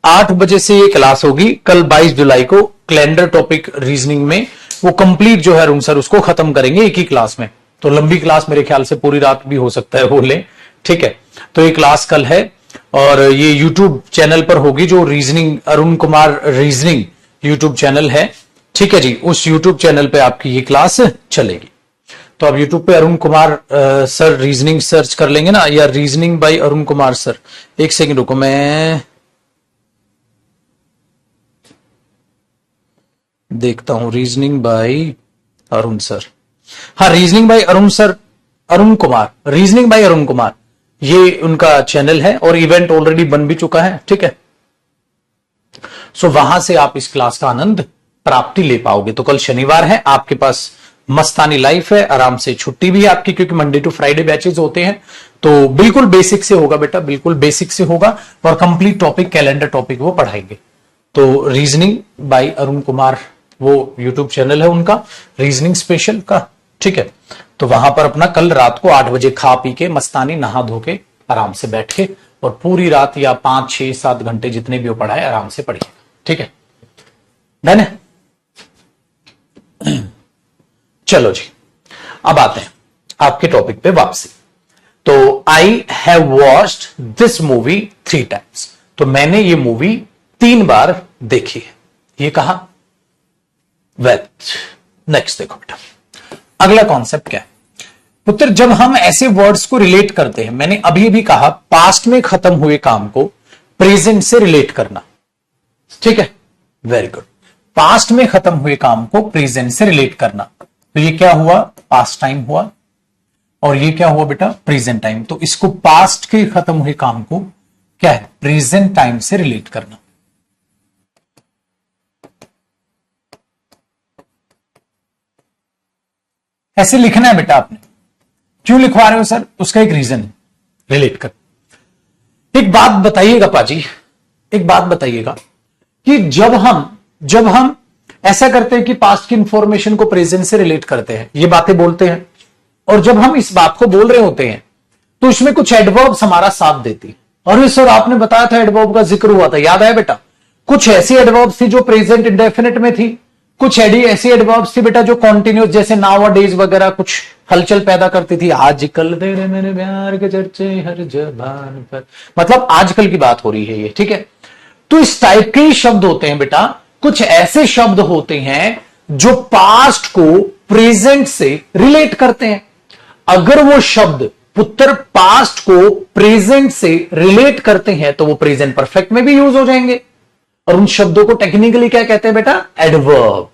8 बजे से ये क्लास होगी कल 22 जुलाई को। कैलेंडर टॉपिक रीजनिंग में वो कंप्लीट जो है रूम सर उसको खत्म करेंगे एक ही क्लास में। तो लंबी क्लास मेरे ख्याल से पूरी रात भी हो सकता है वो ले, ठीक है। तो ये क्लास कल है और ये यूट्यूब चैनल पर होगी, जो reasoning Arun Kumar reasoning YouTube channel है, ठीक है जी, उस यूट्यूब चैनल पे आपकी ये क्लास चलेगी। तो आप यूट्यूब पे Arun Kumar sir reasoning search कर लेंगे ना, या reasoning bye Arun Kumar sir. एक सेकंड रुको, मैं देखता हूं रीजनिंग बाय अरुण सर। हाँ reasoning bye Arun sir, Arun Kumar, reasoning bye Arun Kumar, ये उनका चैनल है और इवेंट ऑलरेडी बन भी चुका है, ठीक है। सो वहां से आप इस क्लास का आनंद प्राप्ति ले पाओगे। तो कल शनिवार है, आपके पास मस्तानी लाइफ है, आराम से छुट्टी भी है आपकी, क्योंकि मंडे टू फ्राइडे बैचेस होते हैं। तो बिल्कुल बेसिक से होगा बेटा, बिल्कुल बेसिक से होगा और कंप्लीट टॉपिक कैलेंडर टॉपिक वो पढ़ाएंगे। तो रीजनिंग बाय अरुण कुमार वो यूट्यूब चैनल है उनका, रीजनिंग स्पेशल का, ठीक है। तो वहां पर अपना कल रात को 8 बजे खा पी के मस्तानी नहा धो के आराम से बैठ के और पूरी रात या 5, 6, 7 घंटे जितने भी वो पढ़ाए आराम से पढ़िए, ठीक है। डन है? चलो जी अब आते हैं आपके टॉपिक पे वापसी। तो I have watched this movie 3 times, तो मैंने ये मूवी 3 बार देखी है, ये कहा। नेक्स्ट देखो बेटा, अगला कॉन्सेप्ट क्या है पुत्र? जब हम ऐसे वर्ड्स को रिलेट करते हैं, मैंने अभी भी कहा पास्ट में खत्म हुए काम को प्रेजेंट से रिलेट करना, ठीक है, वेरी गुड। पास्ट में खत्म हुए काम को प्रेजेंट से रिलेट करना, तो ये क्या हुआ? पास्ट टाइम हुआ। और ये क्या हुआ बेटा, प्रेजेंट टाइम। तो इसको पास्ट के खत्म हुए काम को क्या है, प्रेजेंट टाइम से रिलेट करना। ऐसे लिखना है बेटा आपने। क्यों लिखवा रहे हो सर, उसका एक रीजन है, रिलेट कर। एक बात बताइएगा पाजी, एक बात बताइएगा कि जब हम ऐसा करते हैं कि पास्ट की इंफॉर्मेशन को प्रेजेंट से रिलेट करते हैं, ये बातें बोलते हैं, और जब हम इस बात को बोल रहे होते हैं तो इसमें कुछ एडवर्ब्स हमारा साथ देती है। और सर आपने बताया था एडवर्ब का जिक्र हुआ था, याद है बेटा? कुछ ऐसी एडवर्ब्स थी जो प्रेजेंट इंडेफिनिट में थी, कुछ ऐसी एडवर्ब्स थी बेटा जो कॉन्टिन्यूस, जैसे नाउ डेज वगैरह कुछ हलचल पैदा करती थी। आजकल तेरे मेरे प्यार के चर्चे हर जबान पर, मतलब आजकल की बात हो रही है ये, ठीक है? तो इस टाइप के शब्द होते हैं बेटा। कुछ ऐसे शब्द होते हैं जो पास्ट को प्रेजेंट से रिलेट करते हैं। अगर वो शब्द पुत्र पास्ट को प्रेजेंट से रिलेट करते हैं तो वो प्रेजेंट परफेक्ट में भी यूज हो जाएंगे। और उन शब्दों को टेक्निकली क्या कहते हैं बेटा, एडवर्ब।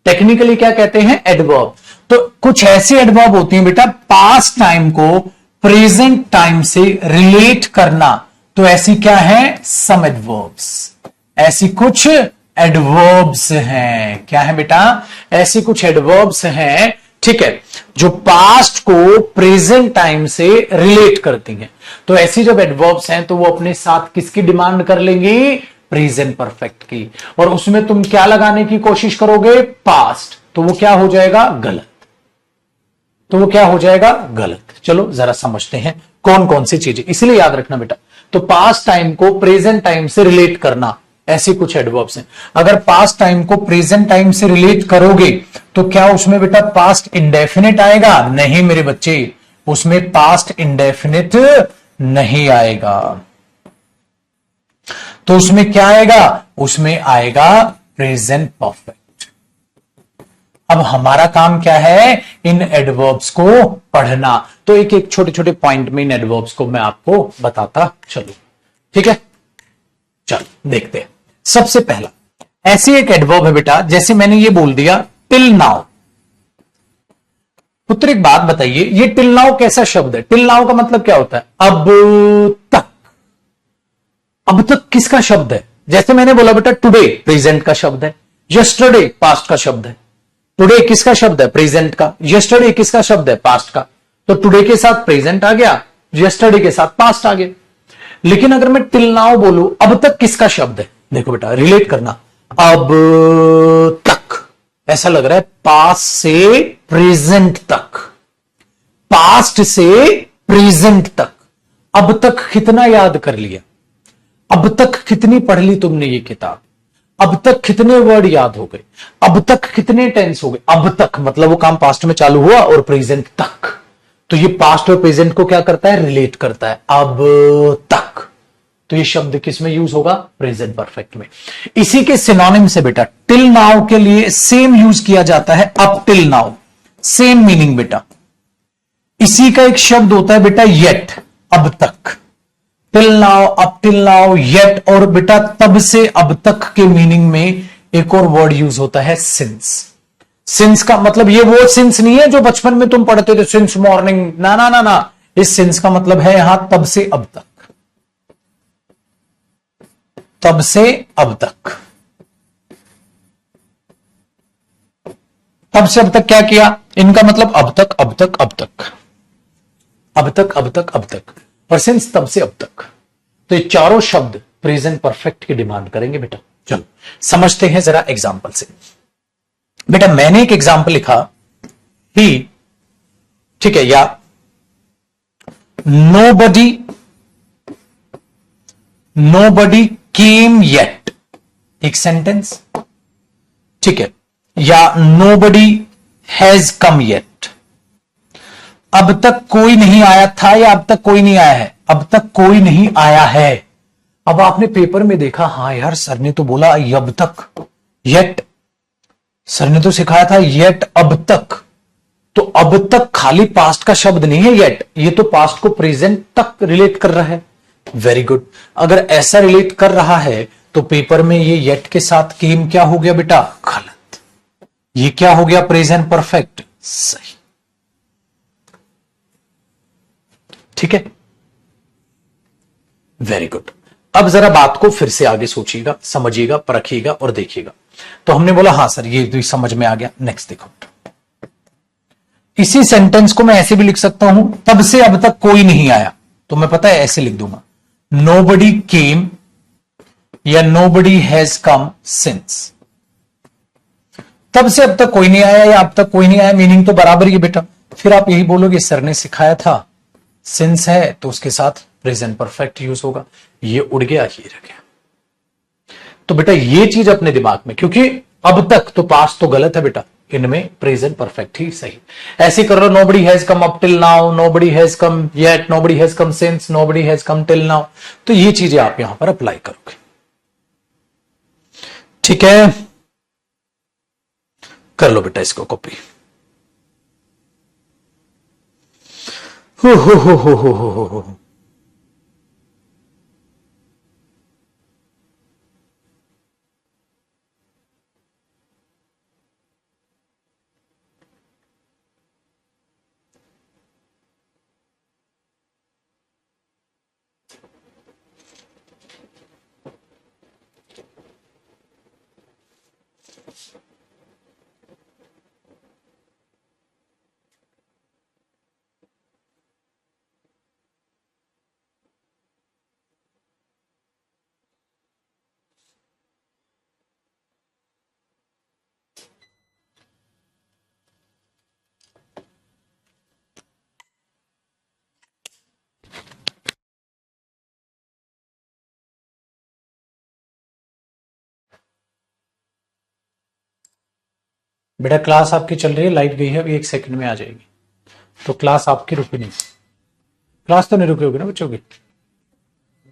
टेक्निकली क्या कहते हैं, एडवर्ब। तो कुछ ऐसी एडवर्ब होती हैं बेटा पास्ट टाइम को प्रेजेंट टाइम से रिलेट करना, तो ऐसी क्या है, सम एडवर्ब्स। ऐसी कुछ एडवर्ब्स हैं, क्या है बेटा, ऐसी कुछ एडवर्ब्स हैं, ठीक है, जो पास्ट को प्रेजेंट टाइम से रिलेट करती हैं। तो ऐसी जब एडवर्ब्स हैं तो वो अपने साथ किसकी डिमांड कर लेंगी, प्रेजेंट परफेक्ट की। और उसमें तुम क्या लगाने की कोशिश करोगे, पास्ट, तो वो क्या हो जाएगा, गलत। तो वो क्या हो जाएगा, गलत। चलो जरा समझते हैं कौन कौन सी चीजें, इसलिए याद रखना बेटा। तो पास्ट टाइम को प्रेजेंट टाइम से रिलेट करना, ऐसे कुछ एडवर्ब्स हैं। अगर पास्ट टाइम को प्रेजेंट टाइम से रिलेट करोगे तो क्या उसमें बेटा पास्ट इंडेफिनिट आएगा, नहीं मेरे बच्चे, उसमें पास्ट इंडेफिनिट नहीं आएगा। तो उसमें क्या आएगा, उसमें आएगा प्रेजेंट परफेक्ट। अब हमारा काम क्या है, इन एडवर्ब्स को पढ़ना। तो एक एक छोटे छोटे पॉइंट में इन एडवर्ब्स को मैं आपको बताता चलूं, ठीक है? चलो देखते हैं। सबसे पहला ऐसी एक एडवर्ब है बेटा, जैसे मैंने ये बोल दिया टिल नाउ। पुत्र एक बात बताइए, ये टिल नाउ कैसा शब्द है? टिल नाउ का मतलब क्या होता है, अब तक। अब तक किसका शब्द है? जैसे मैंने बोला बेटा टुडे प्रेजेंट का शब्द है, यस्टरडे पास्ट का शब्द है। टुडे किसका शब्द है, प्रेजेंट का। यस्टरडे किसका शब्द है, पास्ट का। तो टुडे के साथ प्रेजेंट आ गया, यस्टरडे के साथ पास्ट आ गया। लेकिन अगर मैं टिल नाउ बोलूं, अब तक किसका शब्द है? देखो बेटा रिलेट करना, अब तक, ऐसा लग रहा है पास्ट से प्रेजेंट तक, पास्ट से प्रेजेंट तक। अब तक कितना याद कर लिया, अब तक कितनी पढ़ ली तुमने ये किताब, अब तक कितने वर्ड याद हो गए, अब तक कितने टेंस हो गए। अब तक मतलब वो काम पास्ट में चालू हुआ और प्रेजेंट तक। तो ये पास्ट और प्रेजेंट को क्या करता है, रिलेट करता है, अब तक। तो ये शब्द किस में यूज होगा, प्रेजेंट परफेक्ट में। इसी के सिनोनिम से बेटा टिल नाउ के लिए सेम यूज किया जाता है, up till now, same meaning बेटा। इसी का एक शब्द होता है बेटा येट, अब तक। Till now, up till now, yet, और बेटा तब से अब तक के मीनिंग में एक और वर्ड यूज होता है सिंस। सिंस का मतलब ये वो सिंस नहीं है जो बचपन में तुम पढ़ते थे, सिंस मॉर्निंग, ना ना ना ना। इस सिंस का मतलब है यहां तब से अब तक, तब से अब तक। तब से अब तक क्या किया, इनका मतलब अब तक अब तक अब तक, अब तक अब तक अब तक, और सिंस तब से अब तक। तो ये चारों शब्द प्रेजेंट परफेक्ट की डिमांड करेंगे बेटा। चलो समझते हैं जरा एग्जाम्पल से। बेटा मैंने एक एग्जाम्पल लिखा, ही, ठीक है, या नोबडी केम येट, एक सेंटेंस, ठीक है, या नोबडी हैज कम येट। अब तक कोई नहीं आया था या अब तक कोई नहीं आया है, अब तक कोई नहीं आया है। अब आपने पेपर में देखा, हां यार सर ने तो बोला अब तक, येट, सर ने तो सिखाया था येट अब तक। तो अब तक खाली पास्ट का शब्द नहीं है येट, ये तो पास्ट को प्रेजेंट तक रिलेट कर रहा है। Very good. अगर ऐसा रिलेट कर रहा है तो पेपर में ये येट के साथ केम क्या हो गया बेटा, गलत। ये क्या हो गया, प्रेजेंट परफेक्ट, सही। ठीक है, वेरी गुड। अब जरा बात को फिर से आगे सोचिएगा, समझिएगा, परखिएगा और देखिएगा। तो हमने बोला हाँ सर ये तो समझ में आ गया। नेक्स्ट देखो, इसी सेंटेंस को मैं ऐसे भी लिख सकता हूं, तब से अब तक कोई नहीं आया, तो मैं पता है ऐसे लिख दूंगा, नोबडी केम या नोबडी हैज कम सिंस। तब से अब तक कोई नहीं आया या अब तक कोई नहीं आया, मीनिंग तो बराबर ही बेटा। फिर आप यही बोलोगे सर ने सिखाया था, सिंस है तो उसके साथ प्रेजेंट परफेक्ट यूज होगा। ये उड़ गया, ये रह गया। तो बेटा ये चीज अपने दिमाग में, क्योंकि अब तक तो पास तो गलत है बेटा, इनमें प्रेजेंट परफेक्ट ही सही। ऐसे कर लो, nobody has come up till now, nobody has come yet, nobody has come since, nobody has come till now. तो ये चीजें आप यहां पर अप्लाई करोगे। ठीक है, कर लो बेटा इसको कॉपी। हो। बेटा क्लास आपकी चल रही है, लाइट गई है, अभी 1 सेकंड में आ जाएगी। तो क्लास आपकी रुकी नहीं, क्लास तो नहीं रुकी होगी ना बच्चों की।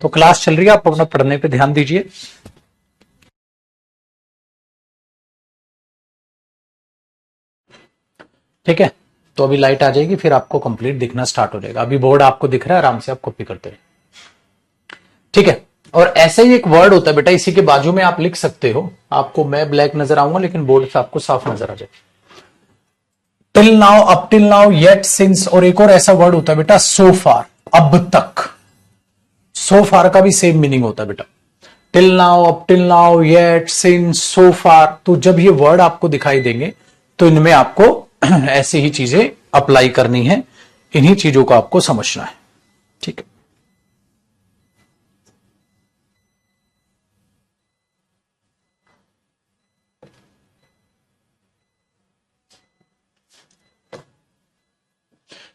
तो क्लास चल रही है, आप अपना पढ़ने पे ध्यान दीजिए। ठीक है, तो अभी लाइट आ जाएगी, फिर आपको कंप्लीट दिखना स्टार्ट हो जाएगा। अभी बोर्ड आपको दिख रहा है, आराम से आप कॉपी करते रहे। ठीक है, और ऐसा ही एक वर्ड होता है बेटा, इसी के बाजू में आप लिख सकते हो। आपको मैं ब्लैक नजर आऊंगा, लेकिन बोर्ड पे आपको साफ नजर आ जाए। Till now, up till now, yet, since, और एक और ऐसा वर्ड होता है बेटा सो फार, अब तक। सो फार का भी सेम मीनिंग होता है बेटा। Till now, up till now, yet, since, so far. तो जब ये वर्ड आपको दिखाई देंगे तो इनमें आपको ऐसी ही चीजें अप्लाई करनी है, इन्हीं चीजों को आपको समझना है। ठीक है,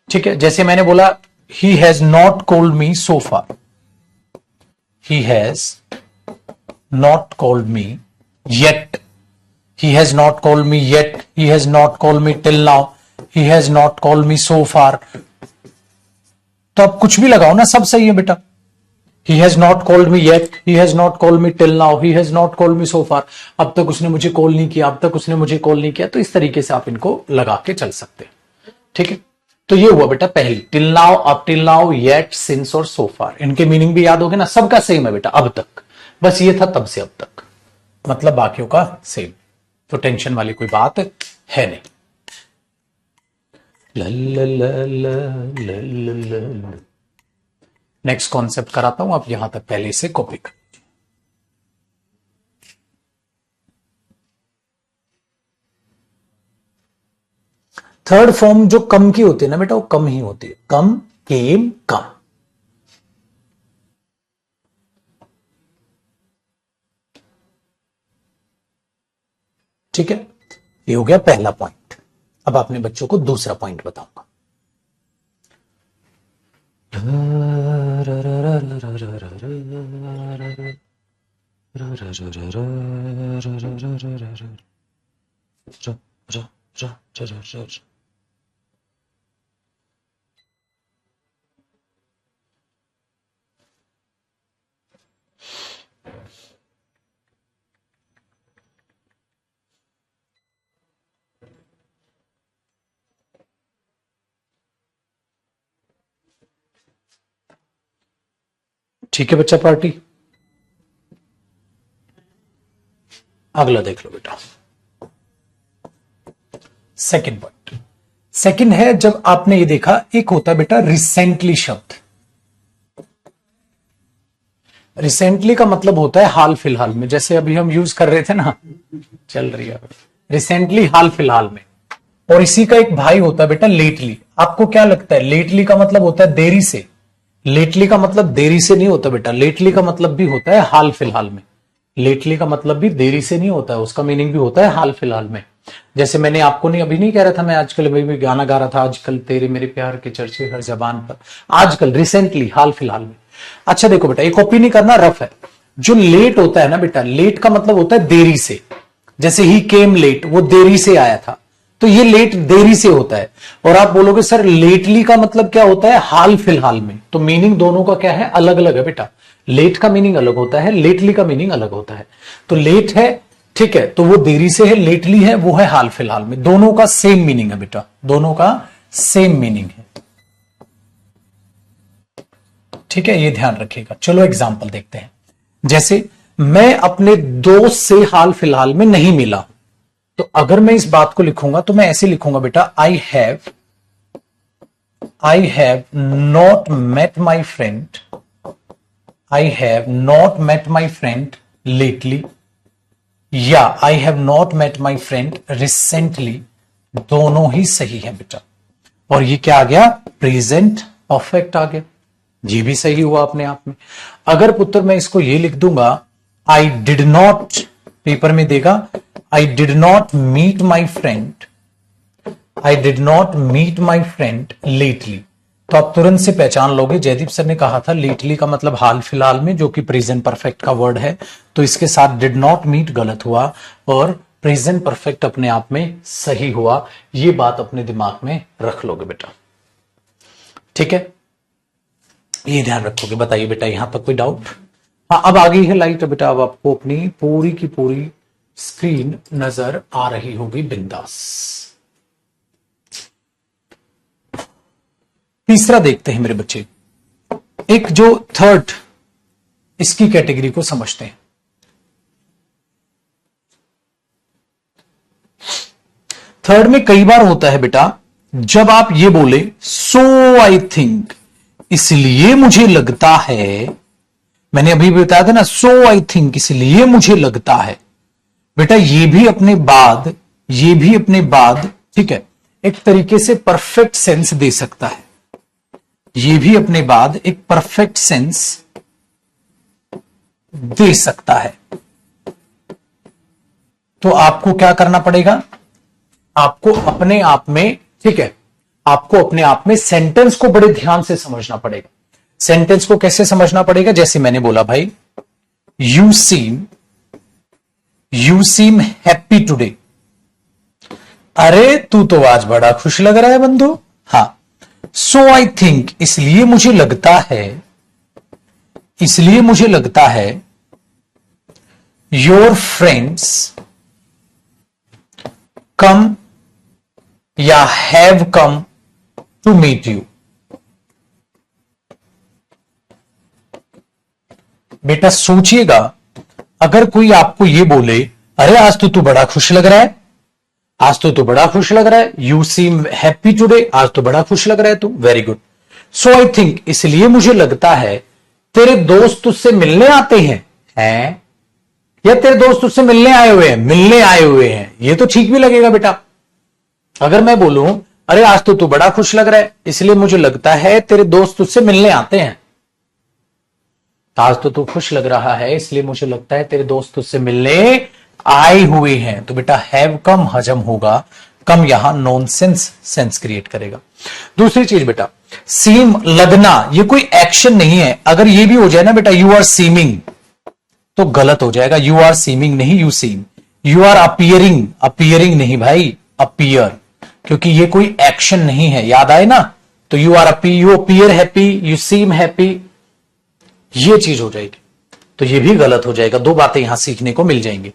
ठीक है। जैसे मैंने बोला, he has not called me so far, he has not called me yet, he has not called me yet, he has not called me till now, he has not called me so far। तो आप कुछ भी लगाओ ना, सब सही है बेटा। he has not called me yet, he has not called me till now, he has not called me so far। अब तक उसने मुझे कॉल नहीं किया, अब तक उसने मुझे कॉल नहीं किया। तो इस तरीके से आप इनको लगा के चल सकते हैं। ठीक है, तो ये हुआ बेटा पहली, till now, up till now, yet, since और सो फार। इनके मीनिंग भी याद हो गए ना, सबका सेम है बेटा, अब तक। बस ये था तब से अब तक, मतलब बाकियों का सेम। तो टेंशन वाली कोई बात है नहीं। नेक्स्ट कॉन्सेप्ट कराता हूं, आप यहां तक पहले से कॉपी कर। थर्ड फॉर्म जो कम की होती है ना बेटा, वो कम ही होती है। कम, केम, कम। ठीक है, ये हो गया पहला पॉइंट। अब अपने बच्चों को दूसरा पॉइंट बताऊंगा। ठीक है बच्चा पार्टी, अगला देख लो बेटा। सेकंड पॉइंट, सेकंड है, जब आपने ये देखा, एक होता है बेटा रिसेंटली शब्द। रिसेंटली का मतलब होता है हाल फिलहाल में, जैसे अभी हम यूज कर रहे थे ना, चल रही है रिसेंटली, हाल फिलहाल में। और इसी का एक भाई होता है बेटा लेटली। आपको क्या लगता है लेटली का मतलब होता है देरी से? लेटली का मतलब देरी से नहीं होता बेटा, लेटली का मतलब भी होता है हाल फिलहाल में। लेटली का मतलब भी देरी से नहीं होता है, उसका मीनिंग भी होता है हाल फिलहाल में। जैसे मैंने आपको नहीं अभी नहीं कह रहा था, मैं आजकल भी गाना गा रहा था, आजकल तेरे मेरे प्यार के चर्चे हर जबान पर, आजकल रिसेंटली हाल फिलहाल में। अच्छा देखो बेटा, ये कॉपी नहीं करना, रफ है। जो लेट होता है ना बेटा, लेट का मतलब होता है देरी से। जैसे ही केम लेट, वो देरी से आया था, तो ये लेट देरी से होता है। और आप बोलोगे सर लेटली का मतलब क्या होता है? हाल फिलहाल में। तो मीनिंग दोनों का क्या है? अलग अलग है बेटा। लेट का मीनिंग अलग होता है, लेटली का मीनिंग अलग होता है। तो लेट है, ठीक है, तो वो देरी से है। लेटली है, वो है हाल फिलहाल में। दोनों का सेम मीनिंग है बेटा, दोनों का सेम मीनिंग है। ठीक है, ये ध्यान रखिएगा। चलो एग्जाम्पल देखते हैं। जैसे मैं अपने दोस्त से हाल फिलहाल में नहीं मिला, तो अगर मैं इस बात को लिखूंगा तो मैं ऐसे लिखूंगा बेटा, I have not met my friend, I have not met my friend lately, या I have not met my friend recently. दोनों ही सही है बेटा। और ये क्या आ गया? प्रेजेंट परफेक्ट आ गया। ये भी सही हुआ अपने आप में। अगर पुत्र मैं इसको ये लिख दूंगा, आई डिड नॉट, पेपर में देगा, I did not meet my friend, I did not meet my friend lately, तो आप तुरंत से पहचान लोगे जयदीप सर ने कहा था लेटली का मतलब हाल फिलहाल में, जो कि प्रेजेंट परफेक्ट का वर्ड है। तो इसके साथ डिड नॉट मीट गलत हुआ और प्रेजेंट परफेक्ट अपने आप में सही हुआ। ये बात अपने दिमाग में रख लोगे बेटा, ठीक है, ये ध्यान रखोगे। बताइए बेटा, यहां तक कोई डाउट? हाँ, अब आ गई है लाइट बेटा, अब आपको अपनी पूरी की पूरी स्क्रीन नजर आ रही होगी बिंदास। तीसरा देखते हैं मेरे बच्चे, एक जो थर्ड, इसकी कैटेगरी को समझते हैं। थर्ड में कई बार होता है बेटा, जब आप ये बोले सो आई थिंक, इसलिए मुझे लगता है, मैंने अभी भी बताया था ना, सो आई थिंक इसलिए मुझे लगता है। बेटा ये भी अपने बाद, ये भी अपने बाद, ठीक है, एक तरीके से परफेक्ट सेंस दे सकता है। ये भी अपने बाद एक परफेक्ट सेंस दे सकता है। तो आपको क्या करना पड़ेगा? आपको अपने आप में, ठीक है, आपको अपने आप में सेंटेंस को बड़े ध्यान से समझना पड़ेगा। सेंटेंस को कैसे समझना पड़ेगा? जैसे मैंने बोला भाई, यू सीम हैप्पी टुडे। अरे तू तो आज बड़ा खुश लग रहा है बंधु। हाँ, सो आई थिंक इसलिए मुझे लगता है, इसलिए मुझे लगता है, योर फ्रेंड्स कम या have come to meet you. बेटा सोचिएगा, अगर कोई आपको ये बोले, अरे आज तो तू बड़ा खुश लग रहा है, आज तो तू बड़ा खुश लग रहा है, यू सीम हैप्पी टुडे, आज तो बड़ा खुश लग रहा है तू, very good. So I think इसलिए मुझे लगता है, तेरे दोस्त तुझसे मिलने आते हैं, या तेरे दोस्त तुझसे मिलने आए हुए हैं? मिलने आए हुए हैं, ये तो ठीक भी लगेगा बेटा। अगर मैं बोलूं, अरे आज तो तू बड़ा खुश लग रहा है, इसलिए मुझे लगता है तेरे दोस्त तुझसे मिलने आते हैं। आज तो तू खुश लग रहा है, इसलिए मुझे लगता है तेरे दोस्त तुझसे मिलने आए हुए हैं। तो बेटा हैव कम हजम होगा, कम यहां नॉनसेंस सेंस क्रिएट करेगा। दूसरी चीज बेटा, सीम लगना, ये कोई एक्शन नहीं है। अगर ये भी हो जाए ना बेटा, यू आर सीमिंग, तो गलत हो जाएगा। यू आर सीमिंग नहीं, you seem. You are appearing, appearing नहीं भाई, अपीयर, क्योंकि ये कोई एक्शन नहीं है, याद आए ना। तो you are you appear happy, you seem happy, ये चीज हो जाएगी, तो ये भी गलत हो जाएगा। दो बातें यहां सीखने को मिल जाएंगी।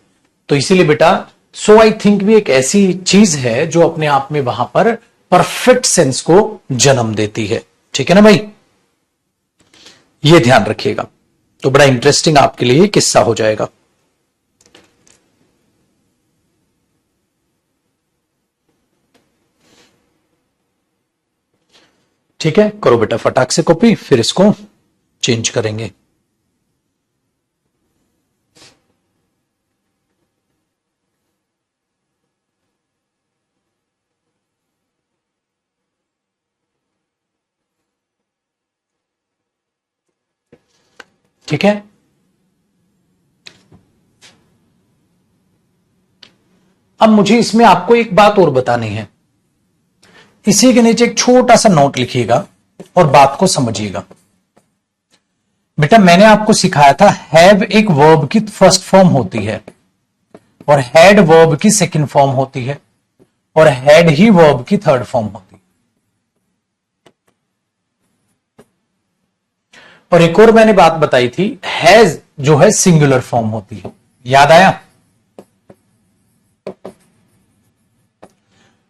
तो इसीलिए बेटा सो आई थिंक भी एक ऐसी चीज है जो अपने आप में वहां पर परफेक्ट सेंस को जन्म देती है। ठीक है ना भाई, ये ध्यान रखिएगा। तो बड़ा इंटरेस्टिंग आपके लिए किस्सा हो जाएगा। ठीक है, करो बेटा फटाक से कॉपी, फिर इसको चेंज करेंगे। ठीक है, अब मुझे इसमें आपको एक बात और बतानी है। इसी के नीचे एक छोटा सा नोट लिखिएगा और बात को समझिएगा। बेटा मैंने आपको सिखाया था हैव एक वर्ब की फर्स्ट फॉर्म होती है और हैड वर्ब की सेकंड फॉर्म होती है और हैड ही वर्ब की थर्ड फॉर्म होती है। और एक और मैंने बात बताई थी, हैज जो है सिंगुलर फॉर्म होती है, याद आया?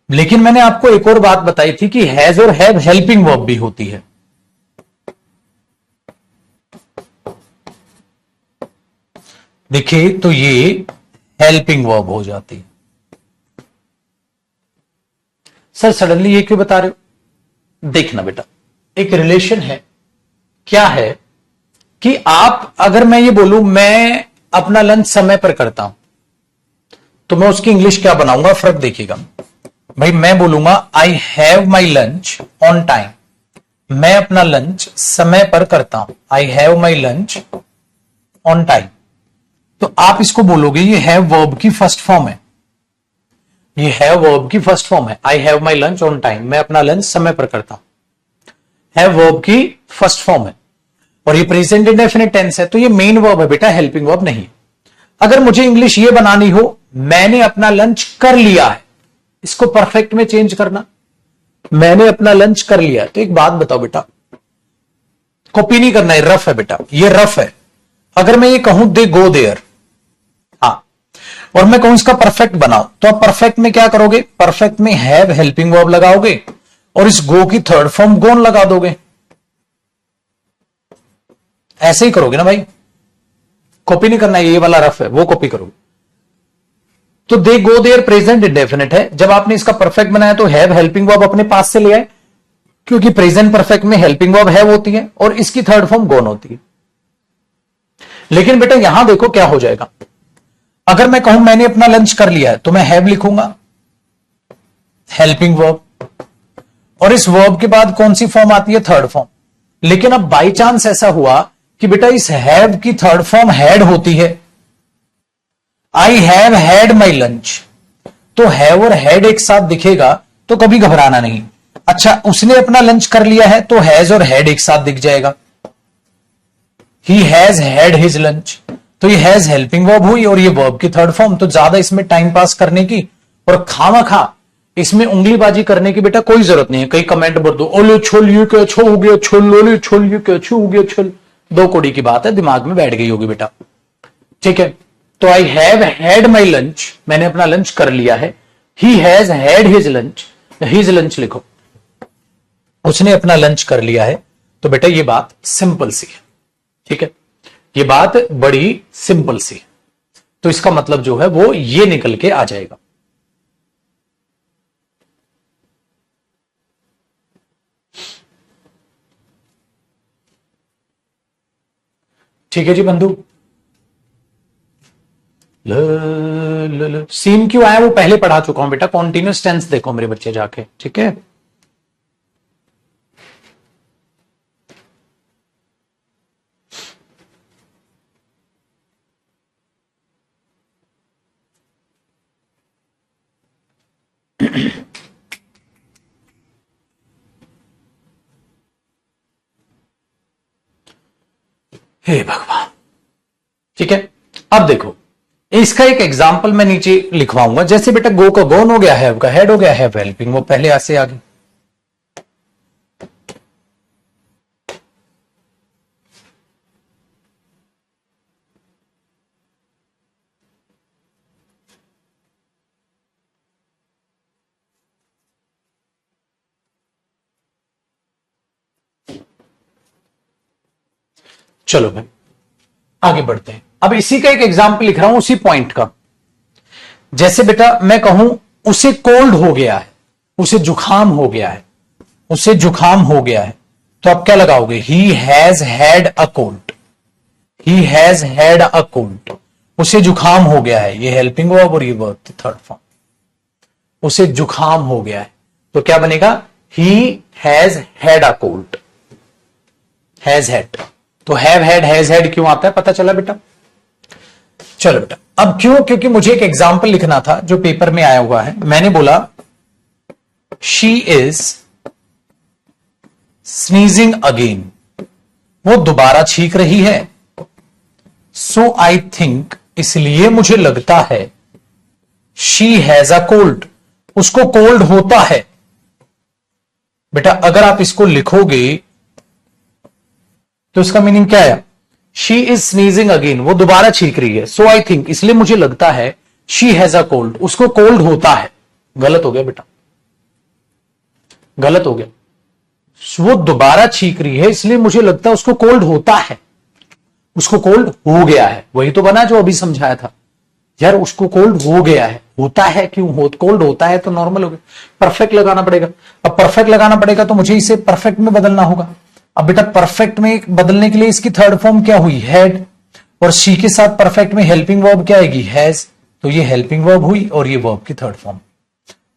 लेकिन मैंने आपको एक और बात बताई थी कि हैज और हैव हेल्पिंग वर्ब भी होती है। देखिए तो ये हेल्पिंग वर्ब हो जाती है। सर सडनली ये क्यों बता रहे हो? देखना बेटा, एक रिलेशन है, क्या है कि आप अगर मैं ये बोलूं मैं अपना लंच समय पर करता हूं, तो मैं उसकी इंग्लिश क्या बनाऊंगा, फर्क देखिएगा भाई। मैं बोलूंगा I have my lunch on time, मैं अपना लंच समय पर करता हूं, I have my lunch on time. तो आप इसको बोलोगे ये हैव वर्ब की फर्स्ट फॉर्म है, ये हैव वर्ब की फर्स्ट फॉर्म है। I have my lunch on time, मैं अपना लंच समय पर करता हूं, हैव वर्ब की फर्स्ट फॉर्म है और ये प्रेजेंट इंडेफिनिट टेंस है, तो ये मेन वर्ब है बेटा, हेल्पिंग वर्ब नहीं। अगर मुझे इंग्लिश ये बनानी हो मैंने अपना लंच कर लिया है, इसको परफेक्ट में चेंज करना, मैंने अपना लंच कर लिया। तो एक बात बताओ बेटा, कॉपी नहीं करना है, रफ है बेटा, ये रफ है। अगर मैं ये कहूं दे गो देयर, हाँ, और मैं कहूं इसका परफेक्ट बनाओ, तो आप परफेक्ट में क्या करोगे, परफेक्ट में हैव हेल्पिंग वर्ब लगाओगे और इस गो की थर्ड फॉर्म गोन लगा दोगे। ऐसे ही करोगे ना भाई, कॉपी नहीं करना है, ये वाला रफ है वो कॉपी करोगे। तो दे गो देयर प्रेजेंट इंडेफिनिट है, जब आपने इसका परफेक्ट बनाया तो हैव हेल्पिंग वर्ब अपने पास से ले आए, क्योंकि प्रेजेंट परफेक्ट में हेल्पिंग वर्ब हैव होती है और इसकी थर्ड फॉर्म गोन होती है। लेकिन बेटा यहां देखो क्या हो जाएगा, अगर मैं कहूं मैंने अपना लंच कर लिया है तो मैं हैव लिखूंगा, हेल्पिंग वर्ब, और इस वर्ब के बाद कौन सी फॉर्म आती है, थर्ड फॉर्म। लेकिन अब बाई चांस ऐसा हुआ कि बेटा इस हैव की थर्ड फॉर्म हैड होती है, I have had my lunch, तो हैव और हैड एक साथ दिखेगा तो कभी घबराना नहीं। अच्छा उसने अपना लंच कर लिया है तो हैज और हैड एक साथ दिख जाएगा, he has had his lunch, तो ये हैज हेल्पिंग वर्ब हुई और ये वर्ब की थर्ड फॉर्म। तो ज्यादा इसमें टाइम पास करने की और खामखा इसमें उंगलीबाजी करने की बेटा कोई जरूरत नहीं है। कई कमेंट भर दो, ओले छोल यू क्या छो हो गया छोल, ओले छोल यू क्या छो हो गया छोल, दो कोड़ी की बात है, दिमाग में बैठ गई होगी बेटा। ठीक है, तो I have had my lunch, मैंने अपना लंच कर लिया है, he has had his lunch, his lunch लिखो, उसने अपना लंच कर लिया है। तो बेटा ये बात सिंपल सी है, ठीक है, ये बात बड़ी सिंपल सी है। तो इसका मतलब जो है वो ये निकल के आ जाएगा। ठीक है जी बंधु, सीन क्यों आया वो पहले पढ़ा चुका हूं बेटा, कॉन्टिन्यूस टेंस देखो मेरे बच्चे जाके, ठीक है। हे भगवान, ठीक है। अब देखो इसका एक एग्जाम्पल मैं नीचे लिखवाऊंगा, जैसे बेटा गो का गोन हो गया, हैव का हेड हो गया, हैव हेल्पिंग वो पहले ऐसे आ गई। चलो भाई आगे बढ़ते हैं। अब इसी का एक एग्जाम्पल लिख रहा हूं उसी पॉइंट का। जैसे बेटा मैं कहूं उसे कोल्ड हो गया है, उसे जुकाम हो गया है, उसे जुकाम हो गया है, तो आप क्या लगाओगे? He has had a cold, he has had a cold, उसे जुकाम हो गया है, ये हेल्पिंग वर्ब और ये वर्ब थर्ड फॉर्म, उसे जुकाम हो गया है, तो क्या बनेगा? He has had a cold, has had, तो हैव हैड हैज हैड क्यों आता है, पता चला बेटा? चलो बेटा, अब क्यों? क्योंकि मुझे एक एग्जाम्पल लिखना था जो पेपर में आया हुआ है। मैंने बोला शी इज स्नीजिंग अगेन, वो दोबारा छींक रही है। सो आई थिंक, इसलिए मुझे लगता है, शी हैज अ कोल्ड, उसको कोल्ड होता है। बेटा अगर आप इसको लिखोगे तो इसका मीनिंग क्या है? शी इज स्नीजिंग अगेन, वो दोबारा छींक रही है। सो आई थिंक, इसलिए मुझे लगता है, शी हैज अ कोल्ड, उसको कोल्ड होता है। गलत हो गया बेटा, गलत हो गया। वो दोबारा छींक रही है, इसलिए मुझे लगता है उसको कोल्ड होता है, उसको कोल्ड हो गया है। वही तो बना जो अभी समझाया था यार, उसको कोल्ड हो गया है। होता है क्यों? कोल्ड होता है तो नॉर्मल हो गया, परफेक्ट लगाना पड़ेगा। अब परफेक्ट लगाना पड़ेगा तो मुझे इसे परफेक्ट में बदलना होगा। अब बेटा परफेक्ट में बदलने के लिए इसकी थर्ड फॉर्म क्या हुई? हैड, और शी के साथ परफेक्ट में हेल्पिंग वर्ब क्या आएगी? हैज, तो ये हेल्पिंग वर्ब हुई और ये वर्ब की थर्ड फॉर्म,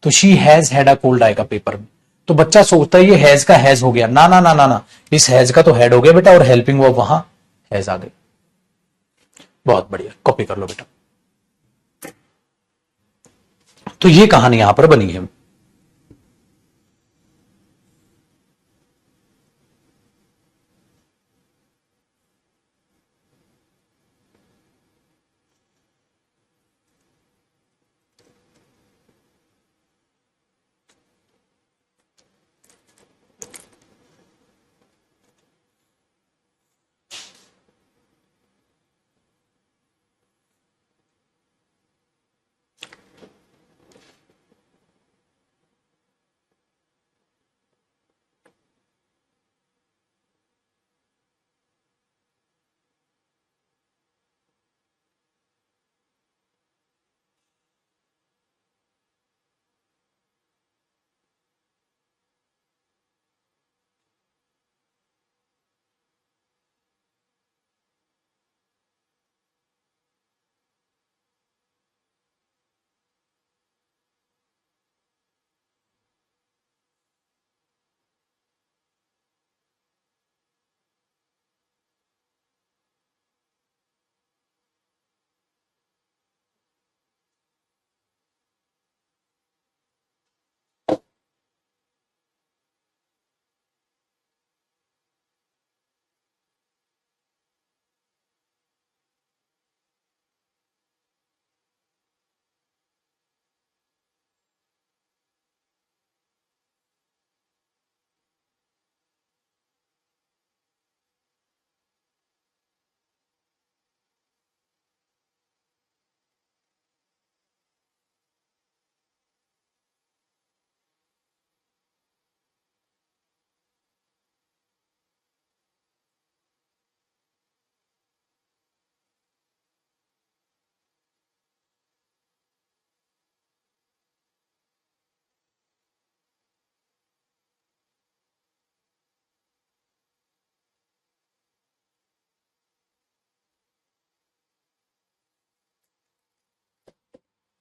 तो she has had a cold आएगा पेपर में। तो बच्चा सोचता है ये हैज का हैज हो गया, ना ना ना ना ना, इस हैज का तो हेड हो गया बेटा, और हेल्पिंग वर्ब वहां हैज आ गई। बहुत बढ़िया, कॉपी कर लो बेटा। तो ये कहानी यहां पर बनी है।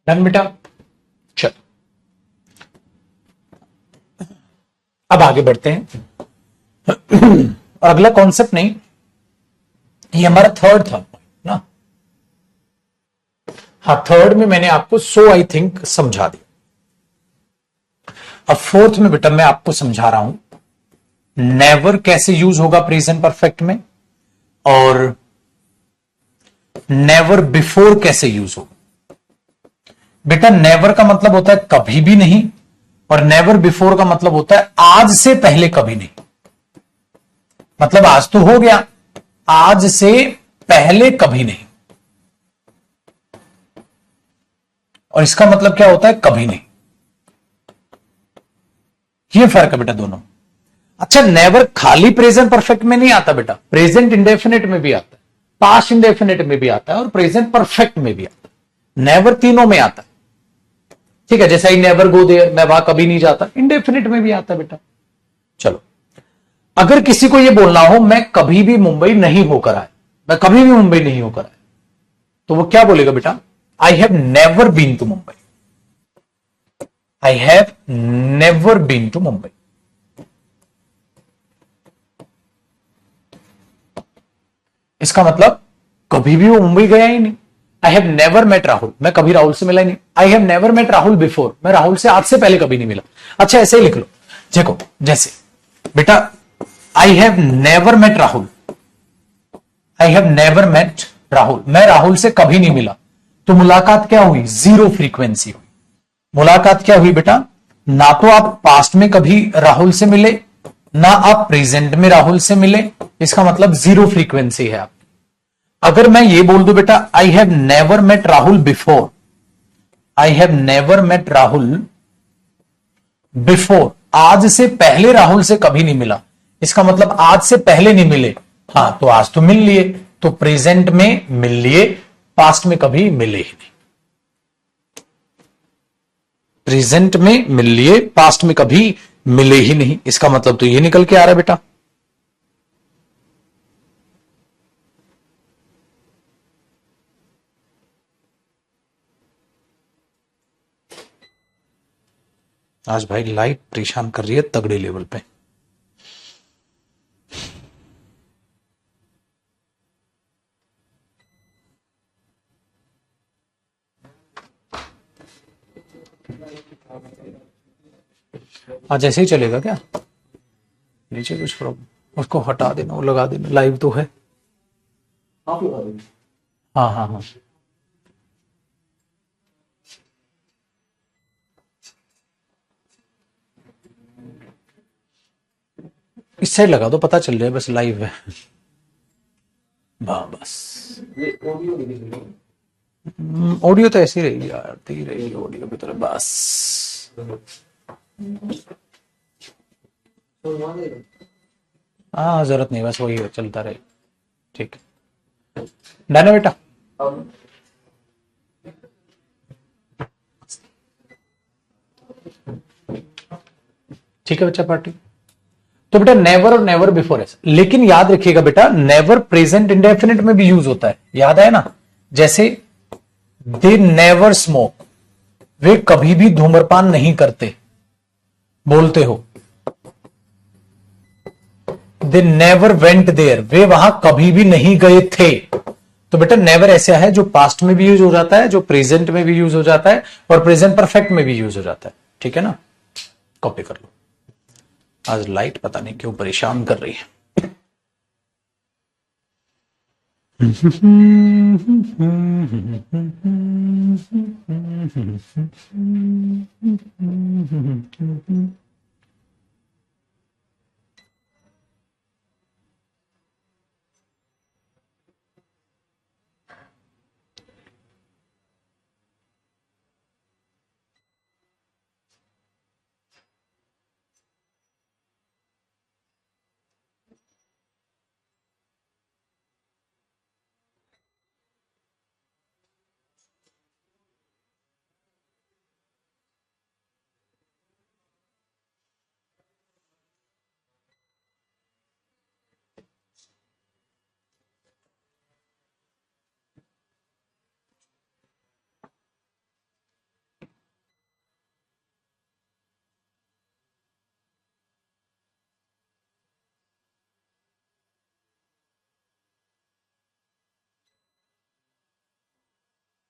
डन बेटा, चल अब आगे बढ़ते हैं। और अगला कॉन्सेप्ट नहीं, ये हमारा थर्ड था ना। हाँ, थर्ड में मैंने आपको सो आई थिंक समझा दिया। अब फोर्थ में बेटा मैं आपको समझा रहा हूं नेवर कैसे यूज होगा प्रेजेंट परफेक्ट में, और नेवर बिफोर कैसे यूज होगा। बेटा नेवर का मतलब होता है कभी भी नहीं, और नेवर बिफोर का मतलब होता है आज से पहले कभी नहीं। मतलब आज तो हो गया, आज से पहले कभी नहीं। और इसका मतलब क्या होता है? कभी नहीं। ये फर्क है बेटा दोनों। अच्छा, नेवर खाली प्रेजेंट परफेक्ट में नहीं आता बेटा, प्रेजेंट इंडेफिनिट में भी आता है, पास्ट इंडेफिनिट में भी आता है, और प्रेजेंट परफेक्ट में भी आता है। नेवर तीनों में आता है, ठीक है। जैसा ही नेवर गो देयर, मैं वहां कभी नहीं जाता, इंडेफिनिट में भी आता है बेटा। चलो, अगर किसी को यह बोलना हो मैं कभी भी मुंबई नहीं होकर आया, मैं कभी भी मुंबई नहीं होकर आया, तो वो क्या बोलेगा बेटा? I have never been to Mumbai. I have never been to Mumbai. इसका मतलब कभी भी वो मुंबई गया ही नहीं। I have never met Rahul, मैं कभी राहुल से मिला ही नहीं। I have never met Rahul before, मैं राहुल से आज से पहले कभी नहीं मिला। अच्छा, ऐसे ही लिख लो, देखो जैसे बेटा I have never met Rahul, I have never met Rahul, मैं राहुल से कभी नहीं मिला, तो मुलाकात क्या हुई? जीरो फ्रीक्वेंसी हुई। मुलाकात क्या हुई बेटा? ना तो आप पास्ट में कभी राहुल से मिले, ना आप प्रेजेंट में राहुल से मिले, इसका मतलब जीरो फ्रीक्वेंसी है आप। अगर मैं ये बोल दूं बेटा I have never met Rahul before, I have never met Rahul before, आज से पहले राहुल से कभी नहीं मिला, इसका मतलब आज से पहले नहीं मिले। हां, तो आज तो मिल लिए, तो प्रेजेंट में मिल लिए, पास्ट में कभी मिले ही नहीं। प्रेजेंट में मिल लिए, पास्ट में कभी मिले ही नहीं, इसका मतलब तो ये निकल के आ रहा है बेटा। आज भाई लाइट परेशान कर रही है तगड़े लेवल पे। आज ऐसे ही चलेगा क्या? नीचे कुछ प्रॉब्लम, उसको हटा देना, वो लगा देना, लाइव तो है। आप लगा देना। हाँ हाँ हाँ, इस साइड लगा दो, पता चल जाए बस लाइव है। बस ऑडियो तो ऐसी रहेगी यार, आती रहेगी ऑडियो की तरह बस। हाँ, जरूरत नहीं, बस वही चलता रहे। ठीक, डन है बेटा। ठीक है बच्चा पार्टी। तो बेटा नेवर और नेवर बिफोर है, लेकिन याद रखिएगा बेटा नेवर प्रेजेंट इंडेफिनिट में भी यूज होता है, याद है ना? जैसे दे नेवर स्मोक, वे कभी भी धूम्रपान नहीं करते, बोलते हो। दे नेवर वेंट देयर, वे वहां कभी भी नहीं गए थे। तो बेटा नेवर ऐसा है जो पास्ट में भी यूज हो जाता है, जो प्रेजेंट में भी यूज हो जाता है, और प्रेजेंट परफेक्ट में भी यूज हो जाता है। ठीक है ना? कॉपी कर लो। आज लाइट पता नहीं क्यों परेशान कर रही है।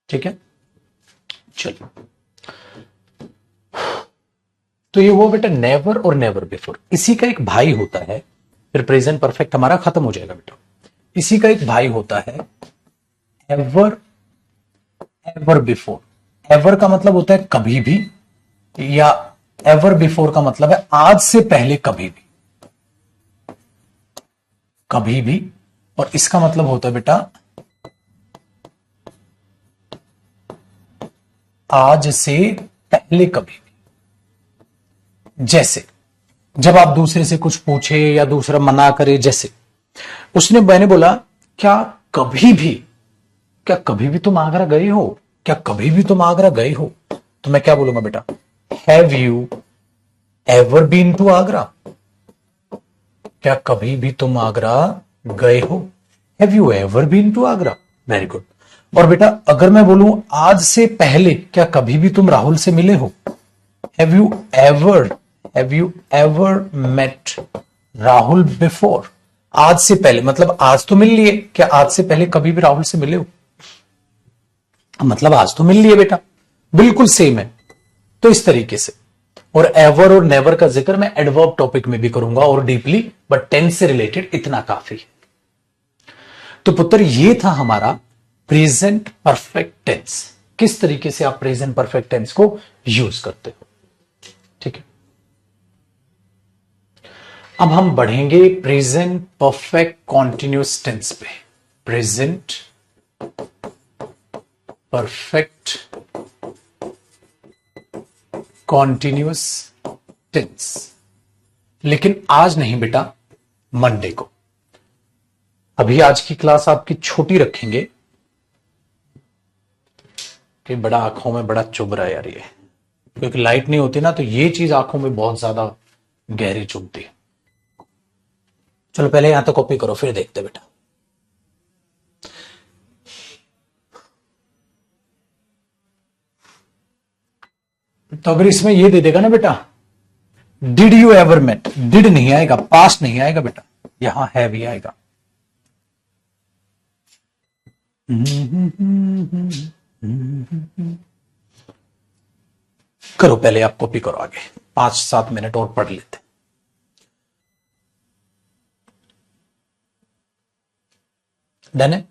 ठीक है, चलो। तो ये वो बेटा नेवर और नेवर बिफोर। इसी का एक भाई होता है, फिर प्रेजेंट परफेक्ट हमारा खत्म हो जाएगा बेटा। इसी का एक भाई होता है एवर, एवर बिफोर। एवर का मतलब होता है कभी भी, या एवर बिफोर का मतलब है आज से पहले कभी भी, कभी भी। और इसका मतलब होता है बेटा आज से पहले कभी भी। जैसे जब आप दूसरे से कुछ पूछे या दूसरा मना करे, जैसे उसने, मैंने बोला क्या कभी भी, क्या कभी भी तुम आगरा गए हो, क्या कभी भी तुम आगरा गए हो, तो मैं क्या बोलूंगा बेटा? Have you ever been to Agra? क्या कभी भी तुम आगरा गए हो? Have you ever been to Agra? Very good. और बेटा अगर मैं बोलूं आज से पहले, क्या कभी भी तुम राहुल से मिले हो? Have you ever, have you ever met Rahul before? आज से पहले मतलब आज तो मिल लिए, क्या आज से पहले कभी भी राहुल से मिले हो? मतलब आज तो मिल लिए बेटा, बिल्कुल सेम है। तो इस तरीके से, और एवर और नेवर का जिक्र मैं एडवर्ब टॉपिक में भी करूंगा और डीपली, बट टेंस से रिलेटेड इतना काफी है। तो पुत्र ये था हमारा प्रेजेंट परफेक्ट टेंस, किस तरीके से आप प्रेजेंट परफेक्ट टेंस को यूज करते हो। ठीक है, अब हम बढ़ेंगे प्रेजेंट परफेक्ट कॉन्टिन्यूअस टेंस पे। प्रेजेंट परफेक्ट कॉन्टिन्यूअस टेंस, लेकिन आज नहीं बेटा, मंडे को। अभी आज की क्लास आपकी छोटी रखेंगे कि बड़ा आंखों में बड़ा चुभ रहा है यार ये, क्योंकि लाइट नहीं होती ना तो ये चीज आंखों में बहुत ज्यादा गहरी चुभती है। चलो पहले यहां तक कॉपी करो फिर देखते बेटा। तो अगर इसमें ये दे देगा ना बेटा, did you ever met, did नहीं आएगा, पास्ट नहीं आएगा बेटा, यहां है भी आएगा। करो पहले आप कॉपी करो, आगे 5-7 मिनट और पढ़ लेते। डन है।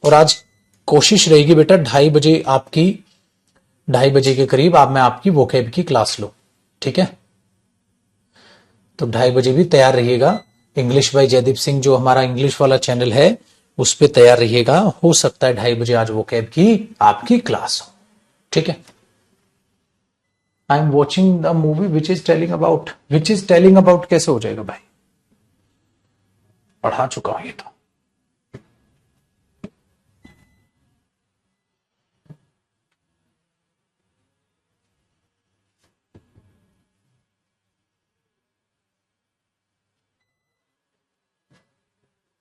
और आज कोशिश रहेगी बेटा 2:30 बजे के करीब मैं आपकी वोकैब की क्लास लो, ठीक है? तो 2:30 बजे भी तैयार रहिएगा। इंग्लिश बाय जयदीप सिंह जो हमारा इंग्लिश वाला चैनल है उस पे तैयार रहिएगा। हो सकता है 2:30 बजे आज वोकैब की आपकी क्लास हो, ठीक है? I am watching the movie which is telling about कैसे हो जाएगा भाई, पढ़ा चुका हूं ये तो।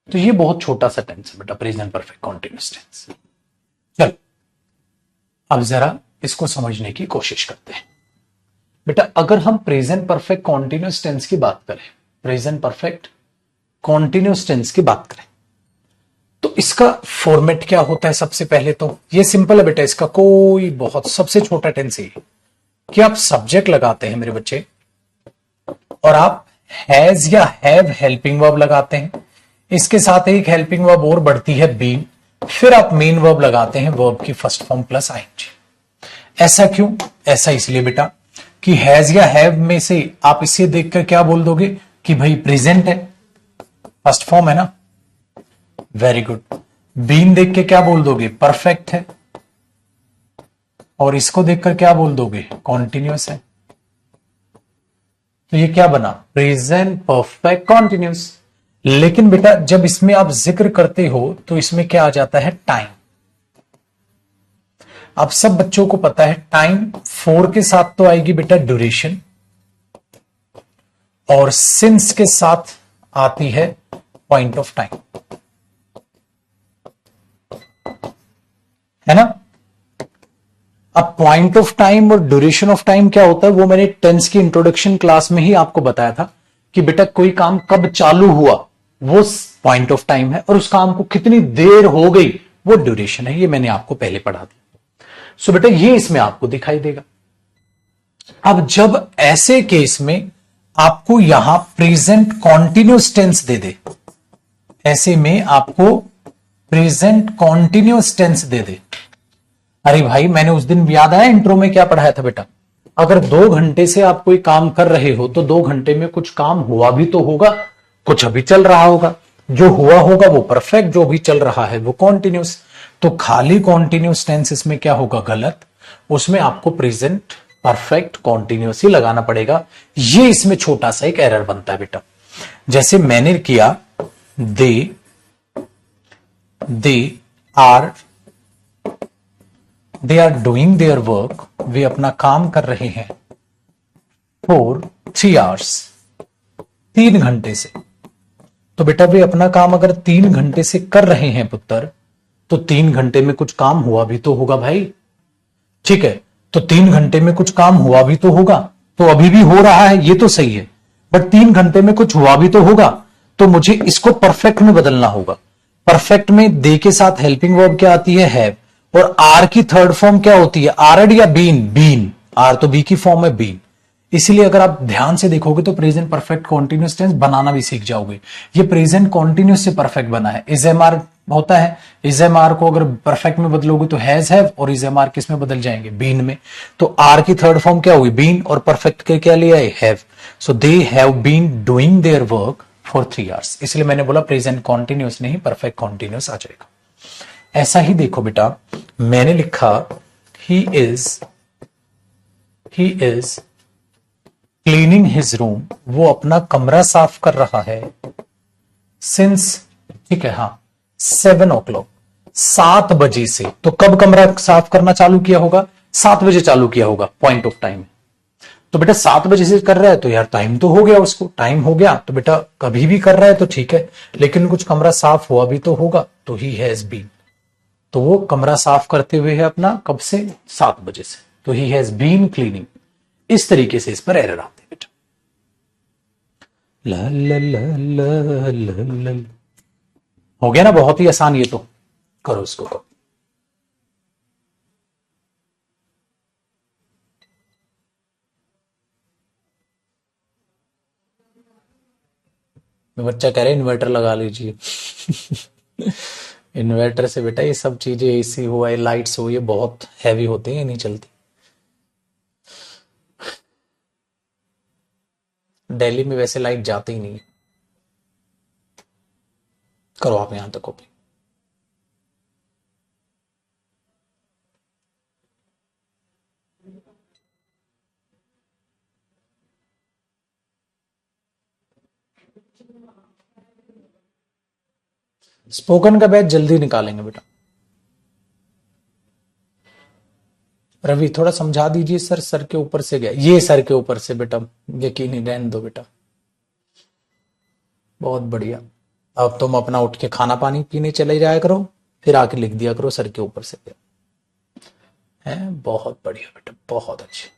तो ये बहुत छोटा सा टेंस है बेटा, प्रेजेंट परफेक्ट कॉन्टिन्यूअस टेंस। चलो अब जरा इसको समझने की कोशिश करते हैं बेटा। अगर हम प्रेजेंट परफेक्ट कॉन्टिन्यूअस टेंस की बात करें, प्रेजेंट परफेक्ट कॉन्टिन्यूअस टेंस की बात करें, तो इसका फॉर्मेट क्या होता है? सबसे पहले तो ये सिंपल है बेटा, इसका कोई बहुत सबसे छोटा टेंस है कि आप सब्जेक्ट लगाते हैं मेरे बच्चे, और आप हैज या हैव हेल्पिंग वर्ब लगाते हैं, इसके साथ एक हेल्पिंग वर्ब और बढ़ती है बीन, फिर आप मेन वर्ब लगाते हैं वर्ब की फर्स्ट फॉर्म प्लस आईएनजी। ऐसा क्यों? ऐसा इसलिए बेटा कि हैज या हैव में से आप इसे देखकर क्या बोल दोगे कि भाई प्रेजेंट है, फर्स्ट फॉर्म है ना, वेरी गुड। बीन देख के क्या बोल दोगे? परफेक्ट है। और इसको देखकर क्या बोल दोगे? कॉन्टिन्यूअस है। तो ये क्या बना? Present perfect continuous. लेकिन बेटा जब इसमें आप जिक्र करते हो तो इसमें क्या आ जाता है? टाइम। आप सब बच्चों को पता है टाइम 4 के साथ तो आएगी बेटा ड्यूरेशन, और सिंस के साथ आती है पॉइंट ऑफ टाइम, है ना? अब पॉइंट ऑफ टाइम और ड्यूरेशन ऑफ टाइम क्या होता है वो मैंने टेंस की इंट्रोडक्शन क्लास में ही आपको बताया था कि बेटा कोई काम कब चालू हुआ वो पॉइंट ऑफ टाइम है, और उस काम को कितनी देर हो गई वो ड्यूरेशन है। ये मैंने आपको पहले पढ़ा दिया। सो बेटा ये इसमें आपको दिखाई देगा। अब जब ऐसे केस में आपको यहां प्रेजेंट कॉन्टिन्यूअस टेंस दे दे, ऐसे में आपको प्रेजेंट कॉन्टिन्यूअस टेंस दे दे, अरे भाई मैंने उस दिन याद आया इंट्रो में क्या पढ़ाया था बेटा, अगर 2 घंटे से आप कोई काम कर रहे हो तो 2 घंटे में कुछ काम हुआ भी तो होगा, कुछ अभी चल रहा होगा, जो हुआ होगा वो परफेक्ट, जो भी चल रहा है वो कॉन्टिन्यूअस। तो खाली कॉन्टिन्यूअस टेंस इसमें क्या होगा? गलत। उसमें आपको प्रेजेंट परफेक्ट कॉन्टिन्यूअस ही लगाना पड़ेगा। ये इसमें छोटा सा एक एरर बनता है बेटा, जैसे मैंने किया they are doing their work, वे अपना काम कर रहे हैं, फॉर 3 आवर्स, 3 घंटे से। तो बेटा वे अपना काम अगर 3 घंटे से कर रहे हैं पुत्र, तो 3 घंटे में कुछ काम हुआ भी तो होगा भाई। ठीक है, तो 3 घंटे में कुछ काम हुआ भी तो होगा। तो अभी भी हो रहा है, ये तो सही है, बट 3 घंटे में कुछ हुआ भी तो होगा। तो मुझे इसको परफेक्ट में बदलना होगा। परफेक्ट में दे के साथ हेल्पिंग वर्ब क्या आती है? हैव। और आर की थर्ड फॉर्म क्या होती है? आरड या बीन? बीन। आर तो बी की फॉर्म है, बीन। इसीलिए अगर आप ध्यान से देखोगे तो प्रेजेंट परफेक्ट कॉन्टिन्यूस टेंस बनाना भी सीख जाओगे। ये प्रेजेंट कॉन्टिन्यूस से परफेक्ट बना है। इज एम आर होता है, इज एम आर को अगर परफेक्ट में बदलोगे तो हैज हैव, और इज एम आर किस में बदल जाएंगे? बीन में। तो आर की थर्ड फॉर्म क्या होगी? बीन, और परफेक्ट के क्या लिया है? Have. So they have been doing their work for 3 hours. इसलिए मैंने बोला प्रेजेंट कॉन्टिन्यूस नहीं, परफेक्ट कॉन्टिन्यूस आ जाएगा। ऐसा ही देखो बेटा, मैंने लिखा he is cleaning his room, वो अपना कमरा साफ कर रहा है। सिंस, ठीक है, हाँ, 7 o'clock, 7 बजे से। तो कब कमरा साफ करना चालू किया होगा? 7 बजे चालू किया होगा, पॉइंट ऑफ टाइम। तो बेटा 7 बजे से कर रहा है तो यार टाइम तो हो गया, उसको टाइम हो गया। तो बेटा कभी भी कर रहा है तो ठीक है, लेकिन कुछ कमरा साफ हुआ भी तो होगा। तो ही हैज बीन, तो वो कमरा साफ करते हुए है अपना, कब से? 7 बजे से। तो ही हैज बीन क्लीनिंग। इस तरीके से इस पर एरर आते हैं बेटा। ला ला ला ला ला ला। हो गया ना, बहुत ही आसान। ये तो करो इसको, करो। बच्चा कह रहे इन्वर्टर लगा लीजिए। इन्वर्टर से बेटा ये सब चीजें, एसी हुआ, लाइट्स हो, ये बहुत हैवी होते हैं, नहीं चलती। दिल्ली में वैसे लाइट जाती ही नहीं। करो आप यहां तक कॉपी। स्पोकन का बैच जल्दी निकालेंगे बेटा। रवि थोड़ा समझा दीजिए सर, सर के ऊपर से गया ये, सर के ऊपर से बेटा, यकीन ही रहने दो बेटा। बहुत बढ़िया। अब तुम अपना उठ के खाना पानी पीने चले जाया करो, फिर आके लिख दिया करो सर के ऊपर से गया है। बहुत बढ़िया बेटा, बहुत अच्छे।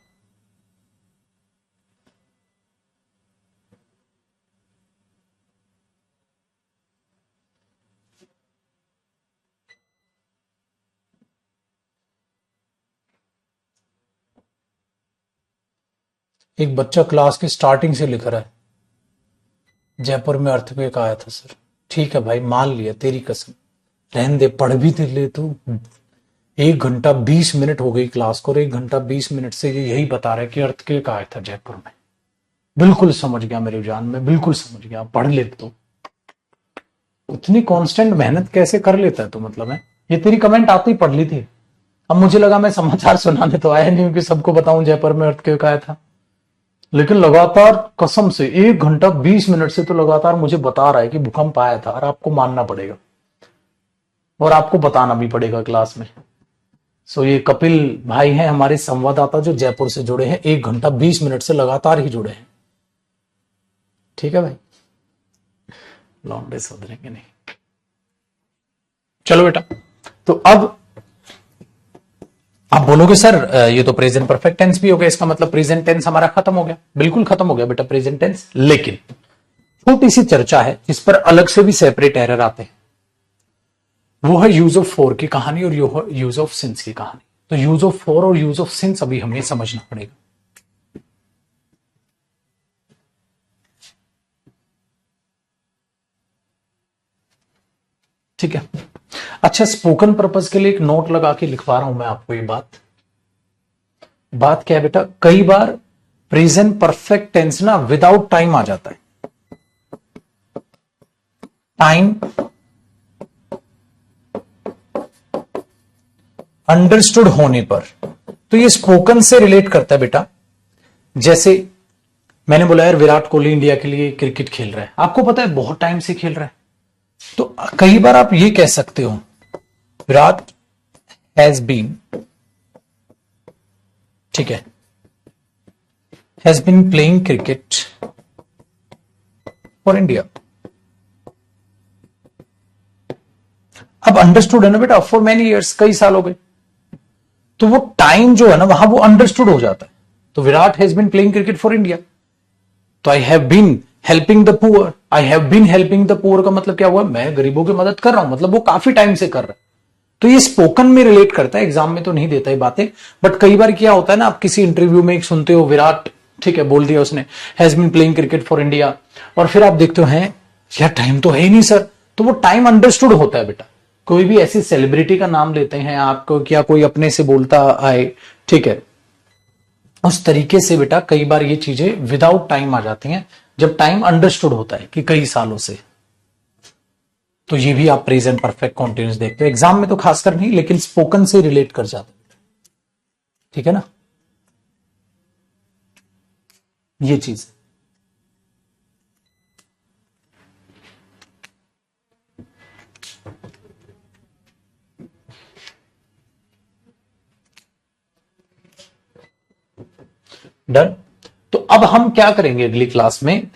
एक बच्चा क्लास की स्टार्टिंग से लिख रहा है, जयपुर में अर्थक्वेक आया था सर। ठीक है भाई, मान लिया, तेरी कसम, रहने दे, पढ़ भी तो ले तू। 1 घंटा 20 मिनट हो गई क्लास को, और 1 घंटा 20 मिनट से ये यही बता रहा है कि अर्थक्वेक आया था जयपुर में। बिल्कुल समझ गया मेरी जान, मैं बिल्कुल समझ गया, पढ़ ले तो। इतनी कांस्टेंट मेहनत कैसे कर लेता है तो, मतलब है ये तेरी कमेंट आती ही पढ़ ली थी। अब मुझे लगा मैं समाचार सुनाने तो आया नहीं कि सबको बताऊं जयपुर में अर्थक्वेक आया था, लेकिन लगातार कसम से 1 घंटा 20 मिनट से तो लगातार मुझे बता रहा है कि भूकंप आया था, और आपको मानना पड़ेगा और आपको बताना भी पड़ेगा क्लास में। सो ये कपिल भाई हैं हमारे संवाददाता जो जयपुर से जुड़े हैं, 1 घंटा 20 मिनट से लगातार ही जुड़े हैं। ठीक है भाई, लौंडे सुधरेंगे नहीं। चलो बेटा, तो अब आप बोलोगे सर ये तो प्रेजेंट परफेक्ट टेंस भी हो गया, इसका मतलब प्रेजेंट टेंस हमारा खत्म हो गया। बिल्कुल खत्म हो गया बेटा प्रेजेंट टेंस, लेकिन छोटी सी चर्चा है जिस पर अलग से भी सेपरेट एरर आते हैं। वो है यूज ऑफ फॉर की कहानी और यूज ऑफ सिंस की कहानी। तो यूज ऑफ फॉर और यूज ऑफ सिंस अभी हमें समझना पड़ेगा। ठीक है, अच्छा, स्पोकन पर्पज के लिए एक नोट लगा के लिखवा रहा हूं मैं आपको। ये बात क्या है बेटा, कई बार प्रेजेंट परफेक्ट टेंस ना विदाउट टाइम आ जाता है। टाइम अंडरस्टूड होने पर, तो ये स्पोकन से रिलेट करता है बेटा। जैसे मैंने बोला यार विराट कोहली इंडिया के लिए क्रिकेट खेल रहा है, आपको पता है बहुत टाइम से खेल रहा है। तो कई बार आप ये कह सकते हो विराट हैज बीन, ठीक है, has been playing cricket for India. अब अंडरस्टूड है ना बेटा, फॉर मेनी ईयर्स, कई साल हो गए, तो वो टाइम जो है ना वहां वो अंडरस्टूड हो जाता है। तो Virat has been playing cricket for India, तो I have been helping the poor, I have been helping the poor का मतलब क्या हुआ, मैं गरीबों की मदद कर रहा हूं, मतलब वो काफी टाइम से कर रहा है। तो ये स्पोकन में रिलेट करता है, एग्जाम में तो नहीं देता ये बातें, बट कई बार क्या होता है ना, आप किसी इंटरव्यू में एक सुनते हो विराट, ठीक है, बोल दिया उसने has been playing cricket for India, और फिर आप देखते हो हैं यार टाइम तो है ही नहीं सर, तो वो टाइम अंडरस्टूड होता है बेटा। कोई भी ऐसी सेलिब्रिटी का नाम लेते हैं आपको, क्या कोई अपने से बोलता आए, ठीक है, उस तरीके से बेटा कई बार ये चीजें विदाउट टाइम आ जाती हैं, जब टाइम अंडरस्टूड होता है कि कई सालों से। तो ये भी आप प्रेजेंट परफेक्ट कॉन्टिन्यूस देखते हो, एग्जाम में तो खासकर नहीं, लेकिन स्पोकन से रिलेट कर जाते हैं, ठीक है ना, ये चीज। डन। तो अब हम क्या करेंगे अगली क्लास में,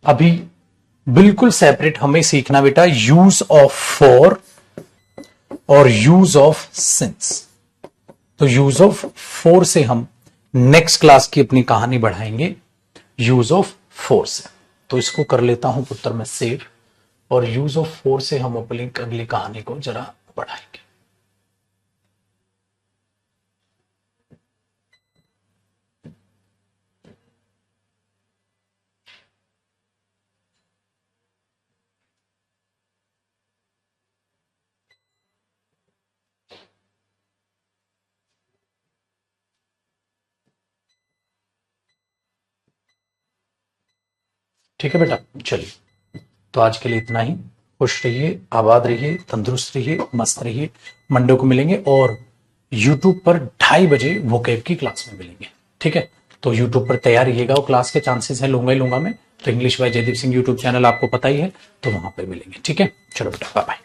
अभी बिल्कुल सेपरेट हमें सीखना बेटा यूज ऑफ फॉर और यूज ऑफ सिंस। तो यूज ऑफ फॉर से हम नेक्स्ट क्लास की अपनी कहानी बढ़ाएंगे यूज ऑफ फॉर से। तो इसको कर लेता हूं पुत्र में सेव, और यूज ऑफ फॉर से हम अपनी अगली कहानी को जरा बढ़ाएंगे। ठीक है बेटा, चलिए तो आज के लिए इतना ही। खुश रहिए, आबाद रहिए, तंदुरुस्त रहिए, मस्त रहिए। मंडे को मिलेंगे और यूट्यूब पर 2:30 बजे वोकैब की क्लास में मिलेंगे, ठीक है। तो यूट्यूब पर तैयार रहिएगा, वो क्लास के चांसेस है लूंगा ही लूंगा मैं, तो English by Jaydeep Singh YouTube channel आपको पता ही है, तो वहां पर मिलेंगे, ठीक है। चलो बेटा, बाय बाय।